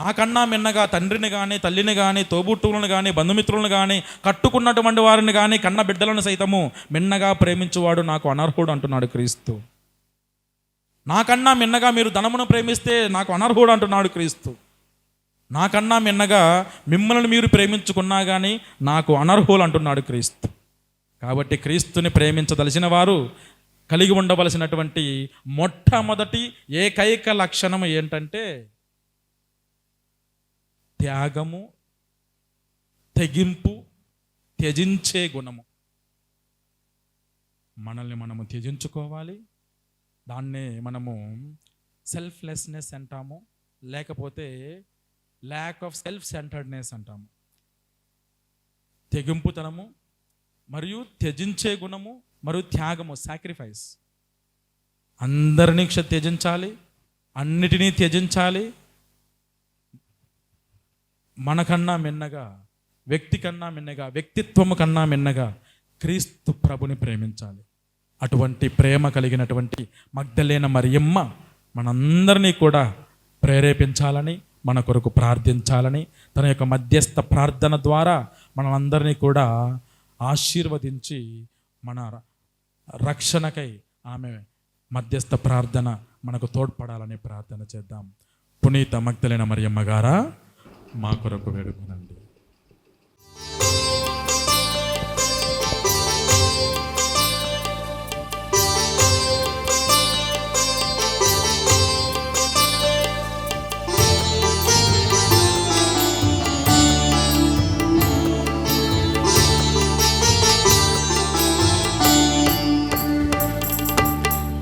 S4: నాకన్నా మిన్నగా తండ్రిని కానీ, తల్లిని కానీ, తోబుట్టువులను కానీ, బంధుమిత్రులను కానీ, కట్టుకున్నటువంటి వారిని కానీ, కన్న బిడ్డలను సైతము మిన్నగా ప్రేమించువాడు నాకు అనర్హుడు అంటున్నాడు క్రీస్తు. నాకన్నా మిన్నగా మీరు ధనమును ప్రేమిస్తే నాకు అనర్హుడు అంటున్నాడు క్రీస్తు. నాకన్నా మిన్నగా మిమ్మల్ని మీరు ప్రేమించుకున్నా కానీ నాకు అనర్హులు అంటున్నాడు క్రీస్తు. కాబట్టి క్రీస్తుని ప్రేమించదలిచిన వారు కలిగి ఉండవలసినటువంటి మొట్టమొదటి ఏకైక లక్షణం ఏంటంటే త్యాగము, తెగింపు, త్యజించే గుణము. మనల్ని మనము త్యజించుకోవాలి. దాన్నే మనము సెల్ఫ్లెస్నెస్ అంటాము, లేకపోతే ల్యాక్ ఆఫ్ సెల్ఫ్ సెంటర్డ్నెస్ అంటాము. తెగింపుతనము మరియు త్యజించే గుణము మరియు త్యాగము, సాక్రిఫైస్. అందరినీ త్యజించాలి, అన్నిటినీ త్యజించాలి. మనకన్నా మిన్నగా, వ్యక్తి కన్నా మిన్నగా, వ్యక్తిత్వము కన్నా మిన్నగా క్రీస్తు ప్రభుని ప్రేమించాలి. అటువంటి ప్రేమ కలిగినటువంటి మగ్దలేన మరియమ్మ మనందరినీ కూడా ప్రేరేపించాలని, మన కొరకు ప్రార్థించాలని, తన యొక్క మధ్యస్థ ప్రార్థన ద్వారా మనమందరినీ కూడా ఆశీర్వదించి మన రక్షణకై ఆమె మధ్యస్థ ప్రార్థన మనకు తోడ్పడాలని ప్రార్థన చేద్దాం. పునీత మగ్దలేన మరియమ్మ గారా, మా కొరకు వేడుకునండి.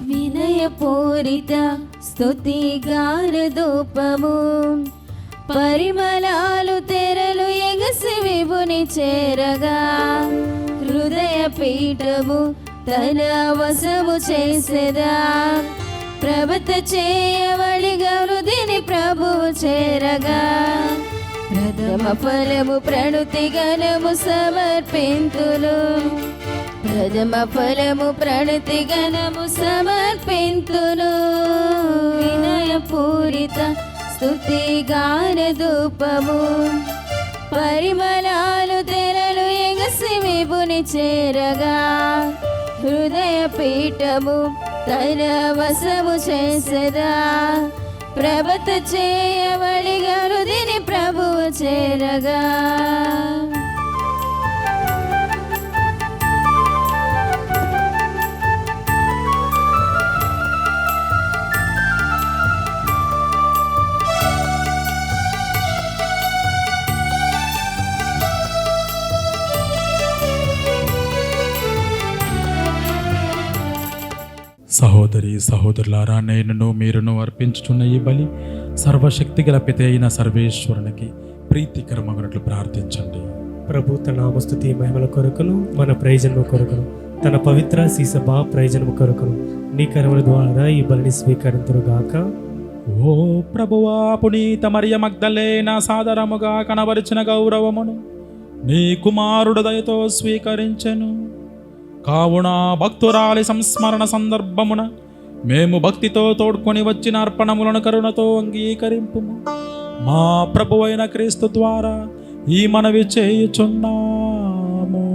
S2: వినయపూరిత స్తుతి గాన ధూపము పరిమళాలు తెరలు ఎగసి విభుని చేరగా హృదయ పీఠము తన వశము చేసేదా ప్రభత చేయవడిగా హృదిని ప్రభువు చేరగా ప్రథమ ఫలము ప్రణుతి గణము సమర్పింతులు ప్రథమ ఫలము ప్రణుతి గణము సమర్పింతును వినయ పూరిత స్తుతి గాన ధూపము పరిమళాలు తెరలు ఎగసి విభుని చేరగా హృదయ పీఠము తన వశము చేసదా ప్రభత చేయవడిగా హృదిని ప్రభువు చేరగా
S4: సహోదరి సహోదరులారా, నేనును మీరును అర్పించుచున్న ఈ బలి సర్వశక్తి గల పిత అయిన సర్వేశ్వరునికి ప్రీతికరమగునట్లు ప్రార్థించండి.
S3: ప్రభు తన నామస్తుతి మహిమల కొరకును మన ప్రయోజనము కొరకును తన పవిత్ర సీసభా ప్రయోజనము కొరకును నీ కర్మల ద్వారా ఈ బలిని స్వీకరింతురుగాక.
S4: ఓ ప్రభువా, పునీత మరియ మగ్దలేన సాదరముగా కనబరిచిన గౌరవమును నీ కుమారుడు దయతో స్వీకరించెను. కావున భక్తురాలి సంస్మరణ సందర్భమున మేము భక్తితో తోడ్కొని వచ్చిన అర్పణములను కరుణతో అంగీకరింపుము. మా ప్రభువైన క్రీస్తు ద్వారా ఈ మనవి చేయుచున్నాము.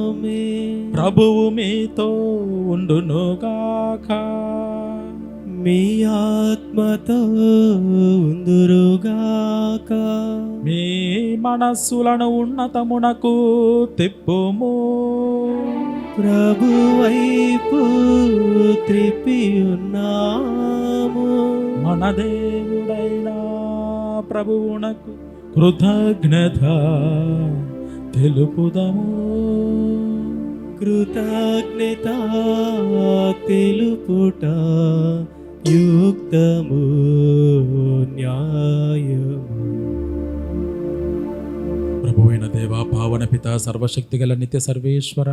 S3: ఆమేన్.
S4: ప్రభువు మీతో ఉండునుగాక.
S3: మీ ఆత్మతో ఉందురుగాక.
S4: మీ మనస్సులను ఉన్నతమునకు తిప్పుము.
S3: ప్రభు వైపు త్రిప్పి ఉన్నాము.
S4: మన దేవుడైన ప్రభువునకు కృతజ్ఞత తెలుపుదము.
S3: కృతజ్ఞత తెలుపుట యుక్తము న్యాయము.
S4: ప్రభువైన దేవా, పావన పిత, సర్వశక్తి గల నిత్య సర్వేశ్వర,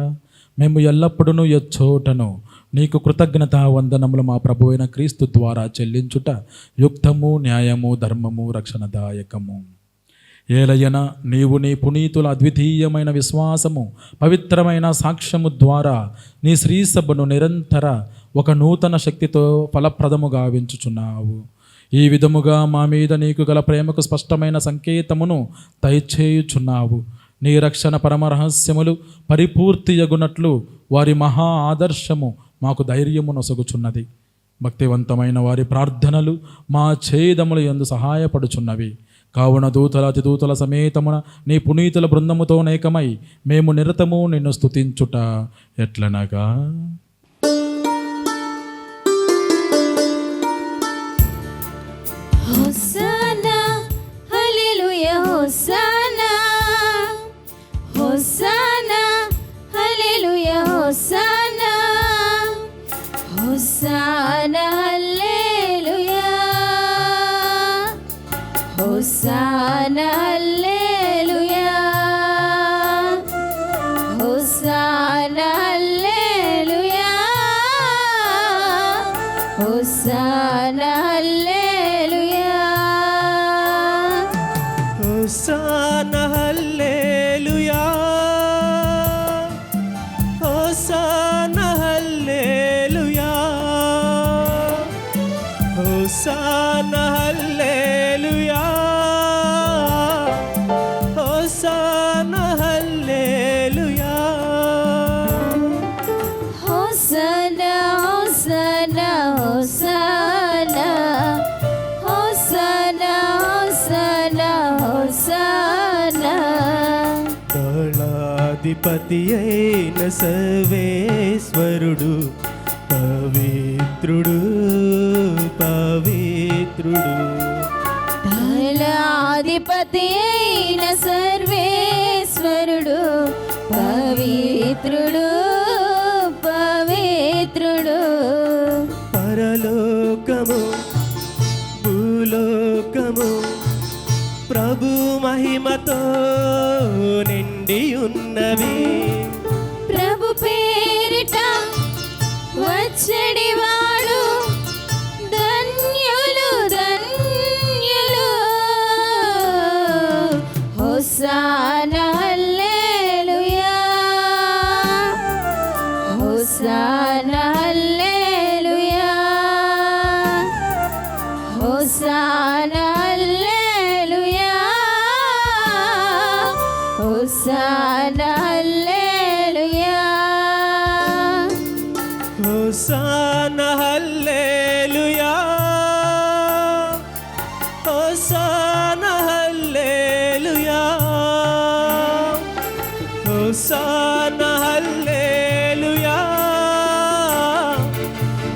S4: మేము ఎల్లప్పుడూ ఎచ్చోటను నీకు కృతజ్ఞత వందనములు మా ప్రభువైన క్రీస్తు ద్వారా చెల్లించుట యుక్తము, న్యాయము, ధర్మము, రక్షణదాయకము. ఏలయన నీవు నీ పునీతుల అద్వితీయమైన విశ్వాసము, పవిత్రమైన సాక్ష్యము ద్వారా నీ శ్రీసభను నిరంతర ఒక నూతన శక్తితో ఫలప్రదము గావించుచున్నావు. ఈ విధముగా మా మీద నీకు గల ప్రేమకు స్పష్టమైన సంకేతమును దయచేయుచున్నావు. నీ రక్షణ పరమరహస్యములు పరిపూర్తియగునట్లు వారి మహా ఆదర్శము మాకు ధైర్యము నొసగుచున్నది. భక్తివంతమైన వారి ప్రార్థనలు మా ఛేదములు యందు సహాయపడుచున్నవి. కావున దూతల అతిదూతల సమేతమున నీ పునీతుల బృందముతో నేకమై మేము నిరతము నిన్ను స్తుతించుట ఎట్లనగా,
S2: హోసానా హల్లెలూయా, హోసానా హోసానా హల్లెలూయా, హోసానా హోసానా హల్లెలూయా, హోసానా హల్లెలూయా, హోసానా హల్లెలూయా, హోసానా హల్లెలూయా.
S3: హోసానా హల్లెలూయా, హోసానా హల్లెలూయా, హోసానా హల్లెలూయా, హోసానా హల్లెలూయా.
S2: హోసానా హోసానా హోసానా హోసానా హోసానా హోసానా.
S3: దళాధిపతి అయిన సర్వేశ్వరుడు పవిత్రుడు పవిత్రుడు.
S2: దళాధిపతి అయిన సర్వేశ్వరుడు పవిత్రుడు పవిత్రుడు.
S3: మహిమతో నిండి ఉన్నవి.
S2: ప్రభు పేరిట వచ్చడివాడు ధన్యులు ధన్యులు. హోసానా హల్లెలూయా, హోసానా హల్లెలూయా, హోసానా హల్లెలూయా, హోసానా హల్లెలూయా.
S3: హోసానా హల్లెలూయా, హోసానా హల్లెలూయా, హోసానా హల్లెలూయా,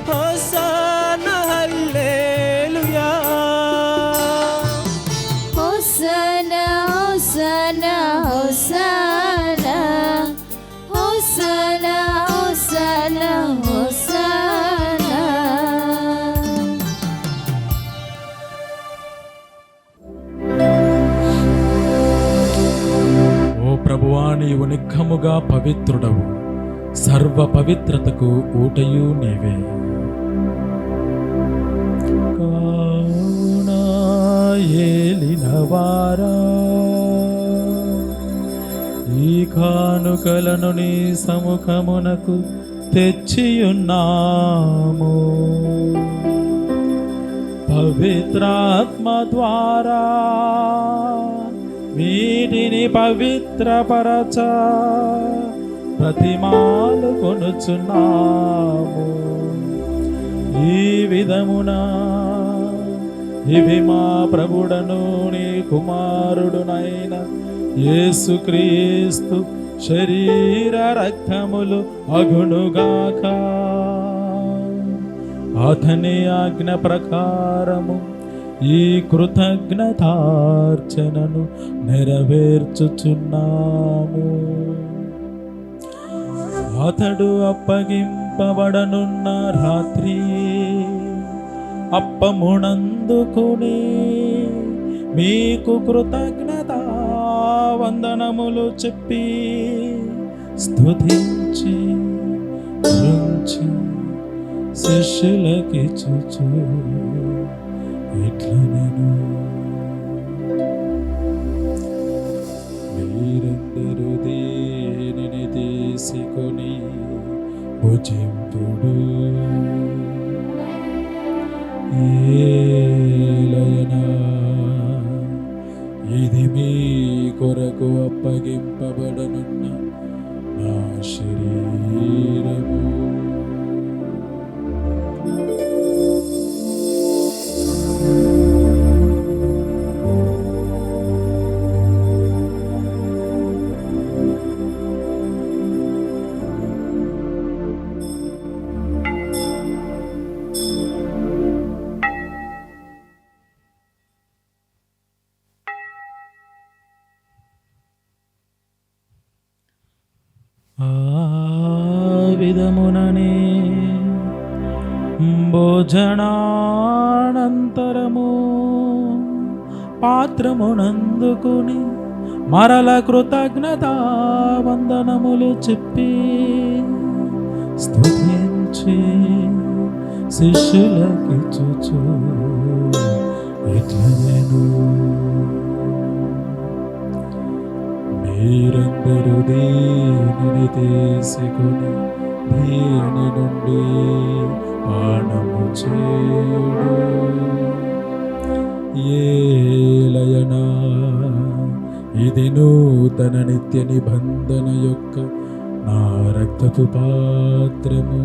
S3: హోసానా హల్లెలూయా.
S2: హోసానా హోసానా హోసానా హోసానా హోసానా హోసానా.
S4: ఓ ప్రభువా, నీవు నిఖముగా పవిత్రుడవు, సర్వ పవిత్రతకు ఊటయు నీవే. కావున ఏలినవారా, ఈ కానుకలను నీ సముఖమునకు తెచ్చియున్నాము. పవిత్రాత్మ ద్వారా వీటిని పవిత్రపరచ ప్రతిమాలు కొనుచున్నాము. ఈ విధమున ఇవి మా ప్రభుడను నీ కుమారుడునైన యేసుక్రీస్తు శరీర రక్తములు అగునుగాక. అతని ఆజ్ఞ ప్రకారము ఈ కృతజ్ఞతార్చనను నెరవేర్చుచున్నాము. అతడు అప్పగింపబడనున్న రాత్రి అప్పమునందుకుని మీకు కృతజ్ఞతా వందనములు చెప్పి స్తుతించి రుంచి శిష్యులకిచ్చుచు ఇట్లనెను, మీరందరూ దీనిని తీసుకొని భుజింపుడు. ఏలయనా ఇది మీ కొరకు అప్పగింపబడనున్న నా శరీరము. ఆ విధముననే భోజనానంతరము పాత్రమునందుకుని మరల కృతజ్ఞతా వందనములు చెప్పి స్తుతించి శిష్యులకిచ్చుచు ఇట్లనెను, మీరందరూ దీనిని తీసుకొని దీని నుండి పానము చేయుడు. ఏలయనా ఇది నూతన నిత్య నిబంధన యొక్క నా రక్తపు పాత్రము.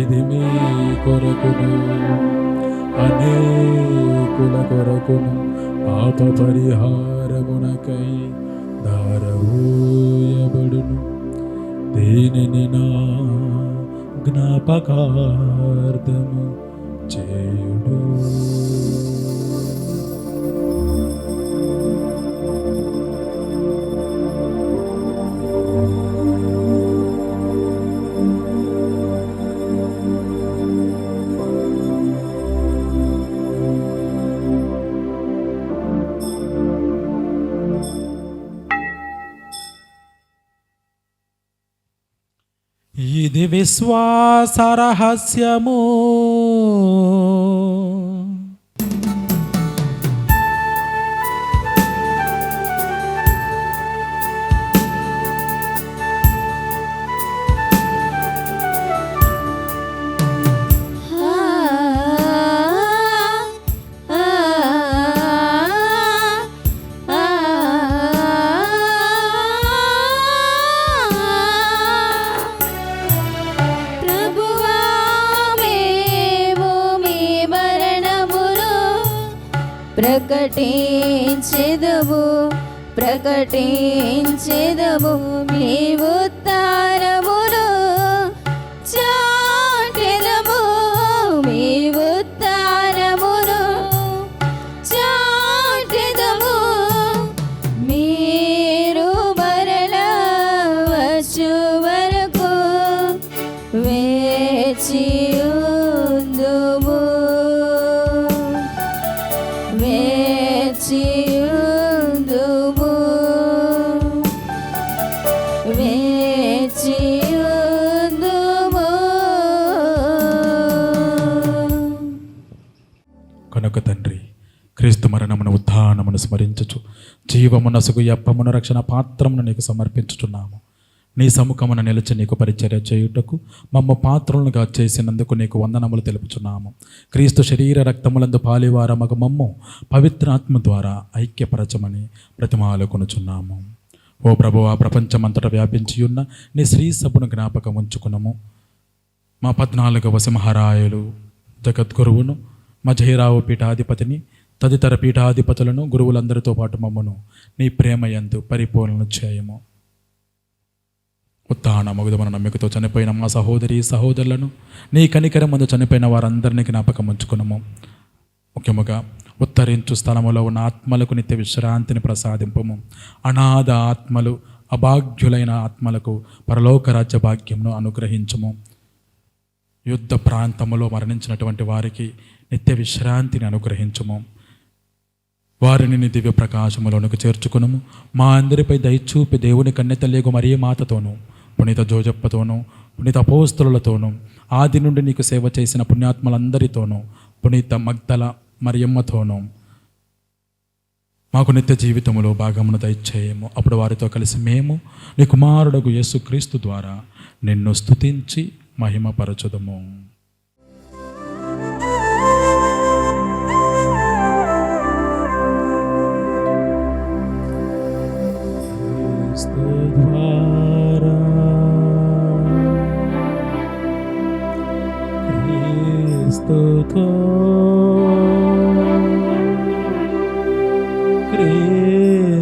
S4: ఇది మీ కొరకును అనేకుల కొరకును పాప పరిహారమునకై దారవోయబడును. దీనిని నా జ్ఞాపకార్థము చేయుడు. ఇది విశ్వాస రహస్యము.
S2: ప్రభువా మేము మీ మరణమును ప్రకటించెదము ప్రకటించెదము, మీ ఉత్థానమును చాటెదము, మీ ఉత్థానమును చాటెదము. మీరు మరలా వచ్చు వరకు వేచియుందుము వేచియుందుము వేచియుందుము.
S4: కనుక తండ్రి, క్రీస్తు మరణమును ఉత్థానమును స్మరించుచు జీవమునసుగు అప్పమును రక్షణ పాత్రమును నీకు సమర్పించుచున్నాము. నీ సముఖమున నిలిచి నీకు పరిచర్య చేయుటకు మమ్మ పాత్రలుగా చేసినందుకు నీకు వందనములు తెలుపుచున్నాము. క్రీస్తు శరీర రక్తములందు పాలివారమగు మమ్ము పవిత్రాత్మ ద్వారా ఐక్యపరచమని ప్రతిమాలుకొనుచున్నాము. ఓ ప్రభువా, ప్రపంచమంతటా వ్యాపించి ఉన్న నీ శ్రీ సభను జ్ఞాపకం ఉంచుకున్నాము. మా 14వ సింహరాయలు జగద్గురువును, మా జయరావు పీఠాధిపతిని, తదితర పీఠాధిపతులను, గురువులందరితో పాటు మమ్మను నీ ప్రేమయందు పరిపూర్ణ చేయము. ఉత్థాన మగుదమన నమ్మికతో చనిపోయిన మా సహోదరి సహోదరులను, నీ కనికరం ముందు చనిపోయిన వారందరినీ జ్ఞాపకం ఉంచుకున్నాము. ముఖ్యముగా ఉత్తరించు స్థలములో ఉన్న ఆత్మలకు నిత్య విశ్రాంతిని ప్రసాదింపము. అనాథ ఆత్మలు, అభాగ్యులైన ఆత్మలకు పరలోక రాజ్య భాగ్యమును అనుగ్రహించము. యుద్ధ ప్రాంతములో మరణించినటువంటి వారికి నిత్య విశ్రాంతిని అనుగ్రహించము. వారిని నీ దివ్య ప్రకాశములోనికి చేర్చుకునము. మా అందరిపై దయచూపి దేవుని కన్నెతల్లిగు మరియ మాతతోనూ, పునీత జోజప్పతోనూ, పునీత అపోస్తలులతోనూ, ఆది నుండి నీకు సేవ చేసిన పుణ్యాత్మలందరితోనూ, పునీత మగ్దల మరియమ్మతోనూ మాకు నిత్య జీవితములో భాగమును దయచేయము. అప్పుడు వారితో కలిసి మేము నీ కుమారుడగు యేసుక్రీస్తు ద్వారా నిన్ను స్తుతించి మహిమపరచుదము.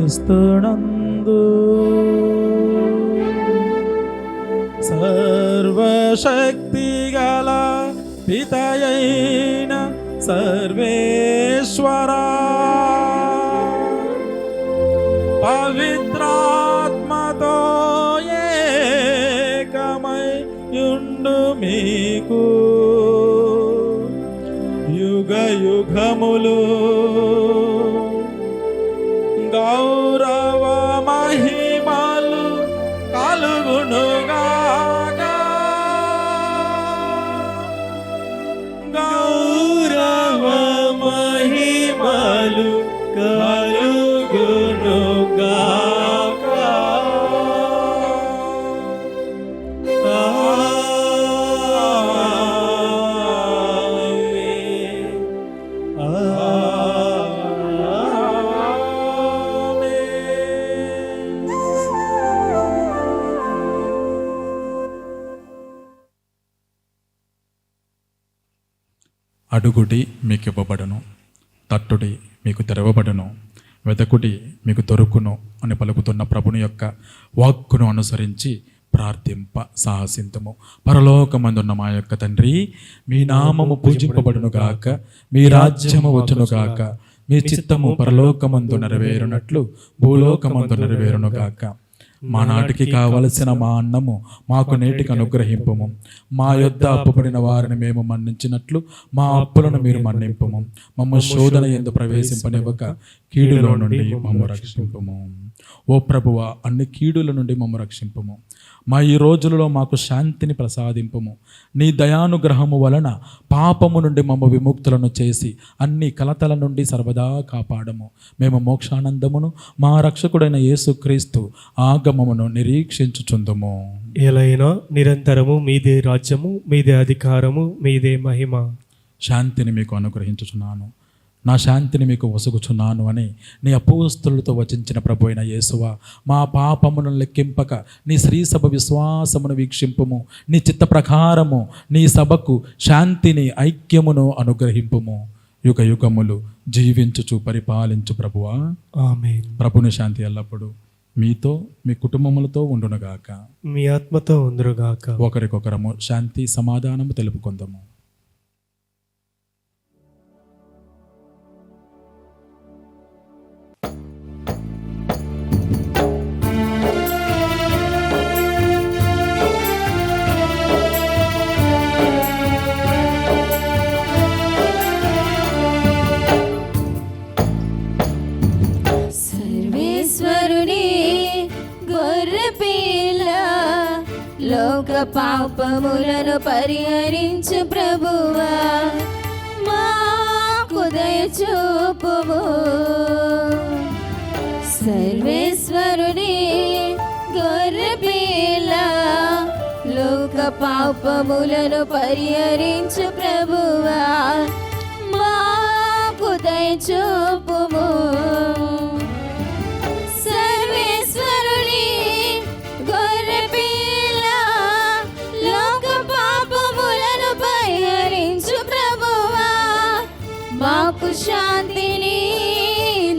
S4: క్రీస్తునందు సర్వశక్తి గల పితయైన సర్వేశ్వరా, పవిత్రాత్మతో ఏకమై యుండు మీకు యుగ యుగములు గౌరవ మహిమలు కలుగునుగాక. గౌరవ మహిమలు కలుగునుగాక. అడుగుడి మీకు ఇవ్వబడును, తట్టుడి మీకు తెరవబడును, వెదకుడి మీకు దొరుకును అని పలుకుతున్న ప్రభుని యొక్క వాక్కును అనుసరించి ప్రార్థింప సాహసింతము. పరలోకమందున్న మా యొక్క తండ్రి, మీ నామము పూజింపబడునుగాక, మీ రాజ్యము వచ్చునుగాక, మీ చిత్తము పరలోకమందు నెరవేరునట్లు భూలోకమందు నెరవేరునుగాక. మా నాటికి కావలసిన మా అన్నము మాకు నేటికి అనుగ్రహింపము. మా యొద్ద అప్పుబడిన వారిని మేము మన్నించినట్లు మా అప్పులను మీరు మన్నింపము. మమ్మ శోధన యందు ప్రవేశింపనివ్వక కీడులో నుండి మమ్ము రక్షింపము. ఓ ప్రభువా, అన్ని కీడుల నుండి మమ్ము రక్షింపము. మా ఈ రోజులలో మాకు శాంతిని ప్రసాదింపుము. నీ దయానుగ్రహము వలన పాపము నుండి మమ్మ విముక్తులను చేసి అన్ని కలతల నుండి సర్వదా కాపాడము. మేము మోక్షానందమును మా రక్షకుడైన యేసుక్రీస్తు ఆగమమును నిరీక్షించుచుందుము.
S3: ఎలైనా నిరంతరము మీదే రాజ్యము, మీదే అధికారము, మీదే మహిమ.
S4: శాంతిని మీకు అనుగ్రహించుచున్నాను, నా శాంతిని మీకు వసుగుచున్నాను అని నీ అపోస్తలులతో వచించిన ప్రభు అయిన యేసువా, మా పాపమును లెక్కింపక నీ శ్రీ సభ విశ్వాసమును వీక్షింపుము. నీ చిత్త ప్రకారము నీ సభకు శాంతిని, ఐక్యమును అనుగ్రహింపుము. యుగ యుగములు జీవించుచు పరిపాలించు ప్రభువా,
S3: ఆమేన్.
S4: ప్రభుని శాంతి ఎల్లప్పుడూ మీతో మీ కుటుంబములతో ఉండునుగాక.
S3: మీ ఆత్మతో ఉందురుగాక.
S4: ఒకరికొకరము శాంతి సమాధానము తెలుపుకుందాము.
S2: లోక పాపములను పరిహరించు ప్రభువా, మాకు దయ చూపుము. సర్వేశ్వరుని గొర్రెపిల్ల, లోక పాపములను పరిహరించు ప్రభువా, మాకు దయ చూపుము. మాకు శాంతిని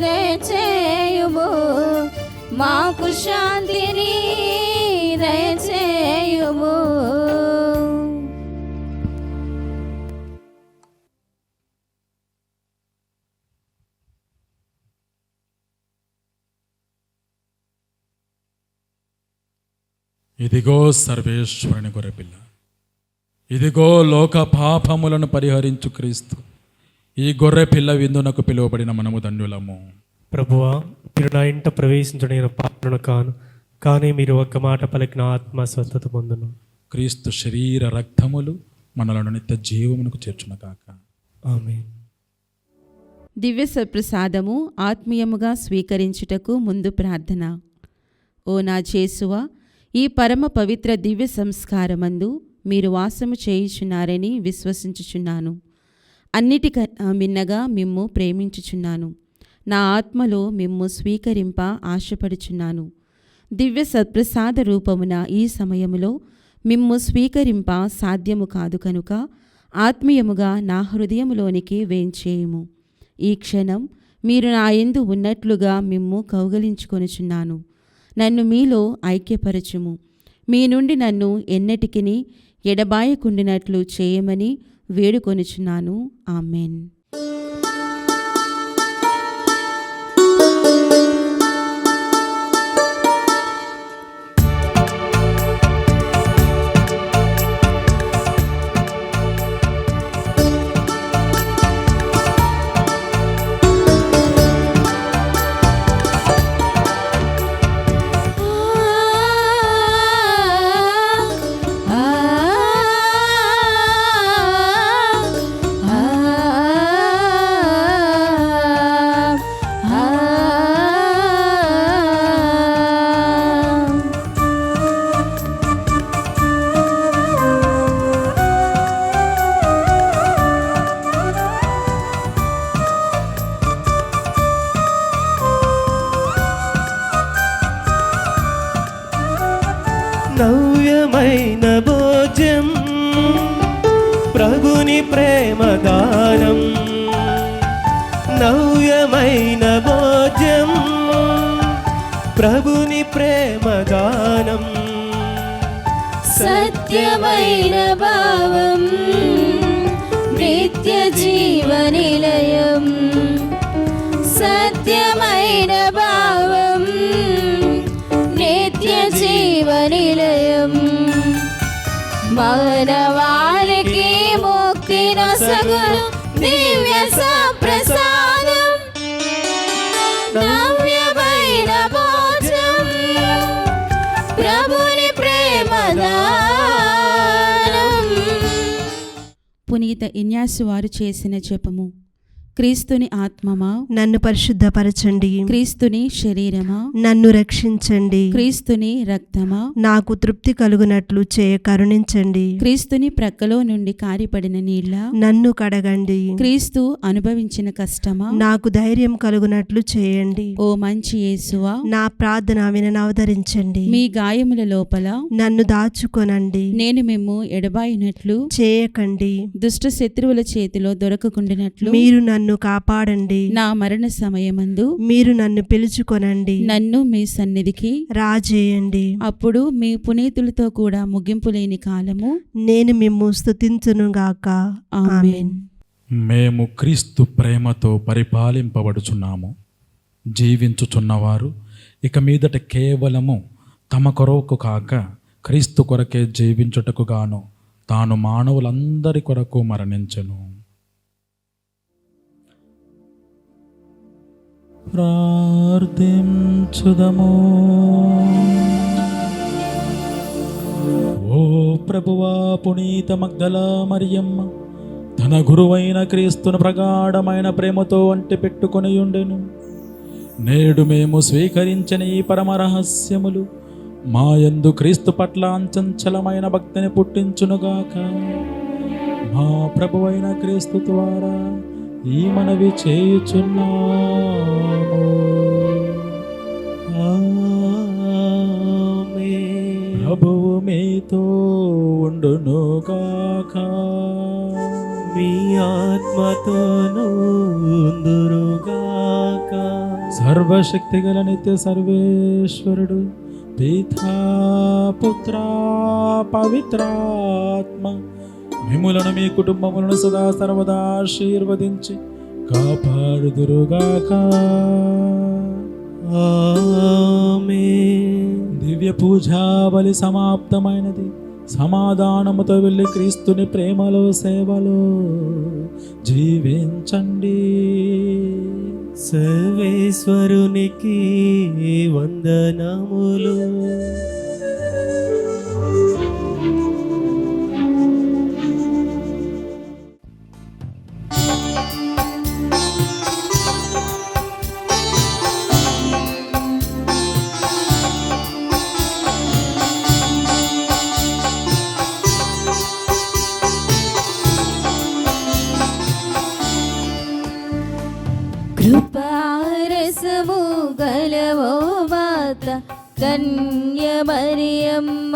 S2: దయచేయుము, మాకు శాంతిని దయచేయుము.
S4: ఇదిగో సర్వేశ్వరుని గొర్రెపిల్ల, ఇదిగో లోక పాపములను పరిహరించు క్రీస్తు. ఈ గొర్రె పిల్ల విందునకు పిలువబడిన మనము ధన్యులము.
S3: ప్రభువా, మీరు నా ఇంట ప్రవేశించడం పాత్రను కాను, కానీ మీరు ఒక్క మాట పలికిన ఆత్మ స్వస్థత పొందును.
S4: క్రీస్తు శరీర రక్తములు మనలను నిత్య జీవమునకు చేర్చునగాక.
S3: ఆమేన్.
S1: దివ్య సప్రసాదము ఆత్మీయముగా స్వీకరించుటకు ముందు ప్రార్థన. ఓ నా యేసువా, ఈ పరమ పవిత్ర దివ్య సంస్కారమందు మీరు వాసము చేయుచున్నారని విశ్వసించుచున్నాను. అన్నిటికన్నా మిన్నగా మిమ్ము ప్రేమించుచున్నాను. నా ఆత్మలో మిమ్ము స్వీకరింప ఆశపడుచున్నాను. దివ్య సత్ప్రసాద రూపమున ఈ సమయములో మిమ్ము స్వీకరింప సాధ్యము కాదు కనుక ఆత్మీయముగా నా హృదయములోనికి వేంచేయుము. ఈ క్షణం మీరు నా యందు ఉన్నట్లుగా మిమ్ము కౌగలించుకొనుచున్నాను. నన్ను మీలో ఐక్యపరచుము. మీ నుండి నన్ను ఎన్నటికిని ఎడబాయకుండినట్లు చేయమని వేడుకొనుచున్నాను. ఆమెన్.
S3: నవ్యమైన భోజ్యం, ప్రభుని ప్రేమదానం. నవ్యమైన భోజ్యం, ప్రభుని ప్రేమదానం.
S2: సత్యమైన భావం, నిత్య జీవనిలయం. సత్యమైన భావం, నిత్య జీవనిలయం. మానవాళికి ముక్తి నొసగును దివ్య సప్రసాదం. నవ్యమైన భోజనం, ప్రభుని ప్రేమ
S1: పునీత ఇన్యాసు వారు చేసిన జపము. క్రీస్తుని ఆత్మమా,
S5: నన్ను పరిశుద్ధపరచండి.
S1: క్రీస్తుని శరీరమా,
S5: నన్ను రక్షించండి.
S1: క్రీస్తుని రక్తమా,
S5: నాకు తృప్తి కలుగునట్లు చేయ కరుణించండి.
S1: క్రీస్తుని ప్రక్కలో నుండి కారిపడిన నీళ్ళ,
S5: నన్ను కడగండి.
S1: క్రీస్తు అనుభవించిన కష్టమా,
S5: నాకు ధైర్యం కలుగునట్లు చేయండి.
S1: ఓ మంచి యేసువా,
S5: నా ప్రార్థన విననవదరించండి.
S1: మీ గాయముల లోపల
S5: నన్ను దాచుకొనండి.
S1: నేను మిమ్ము ఎడబాయినట్లు
S5: చేయకండి.
S1: దుష్ట శత్రువుల చేతిలో దొరకకుండినట్లు
S5: మీరు నన్ను కాపాడండి.
S1: నా మరణ సమయమందు
S5: మీరు నన్ను పిలుచుకొనండి.
S1: నన్ను మీ సన్నిధికి
S5: రాజేయండి.
S1: అప్పుడు మీ పునీతులతో కూడా ముగింపు లేని కాలము
S5: నేను మిమ్ము స్తుతింతునుగాక. ఆమేన్.
S4: మేము క్రీస్తు ప్రేమతో పరిపాలింపబడుచున్నాము. జీవించుచున్నవారు ఇక మీదట కేవలము తమ కొరకు కాక క్రీస్తు కొరకే జీవించుటకు గాను తాను మానవులందరి కొరకు మరణించెను. ప్రార్థించుదము. ఓ ప్రభువా, పునీత మగ్దలా మరియమ్మ తన గురువైన క్రీస్తును ప్రగాఢమైన ప్రేమతో అంటి పెట్టుకొని ఉండెను. నేడు మేము స్వీకరించిన ఈ పరమ రహస్యములు మా యందు క్రీస్తు పట్ల అంచంచలమైన భక్తిని పుట్టించునుగాక. మా ప్రభువైన క్రీస్తు ద్వారా ఈ మనవి చేయుచున్నాము.
S5: ఆమేన్.
S4: ప్రభువు మీతో ఉండునుగాక.
S3: మీ ఆత్మతోనూ ఉందురుగాక.
S4: సర్వశక్తి గల నిత్య సర్వేశ్వరుడు పితా పుత్ర పవిత్రాత్మ మిమ్ములను మీ కుటుంబములను సదా సర్వదా ఆశీర్వదించి కాపాడుదురుగాక.
S3: ఆమేన్.
S4: దివ్య పూజా బలి సమాప్తమైనది. సమాధానముతో వెళ్ళి క్రీస్తుని ప్రేమలో సేవలో జీవించండి.
S3: సర్వేశ్వరునికి వందనములు.
S2: కృపారసము గలవో మాత కన్య మరియమ్మ,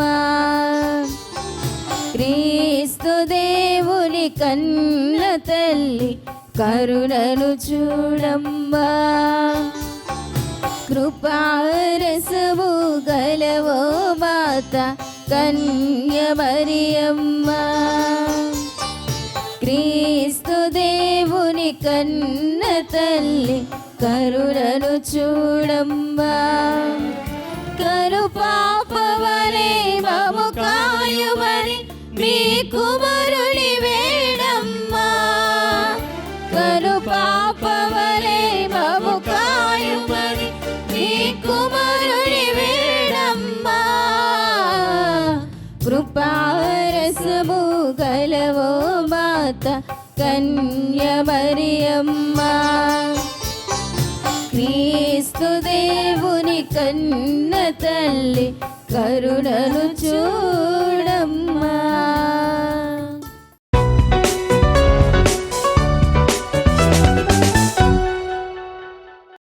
S2: క్రీస్తు దేవుని కన్న తల్లి కరుణను చూడమ్మా. కృపారసము గలవో మాత కన్య మరియమ్మ, క్రీస్తు దేవుని కన్న తల్లి కరుణను చూడమ్మా. కరు పాపవలే మము కాయుమని మీ కుమారుని వేడమ్మా. కరు పాపవలే మము కాయుమని మీ కుమారుని వేడమ్మా. కృపారసము గలవో మాత కన్య మరియమ్మ, క్రీస్తు దేవుని కన్న తల్లి కరుణను చూడమ్మా.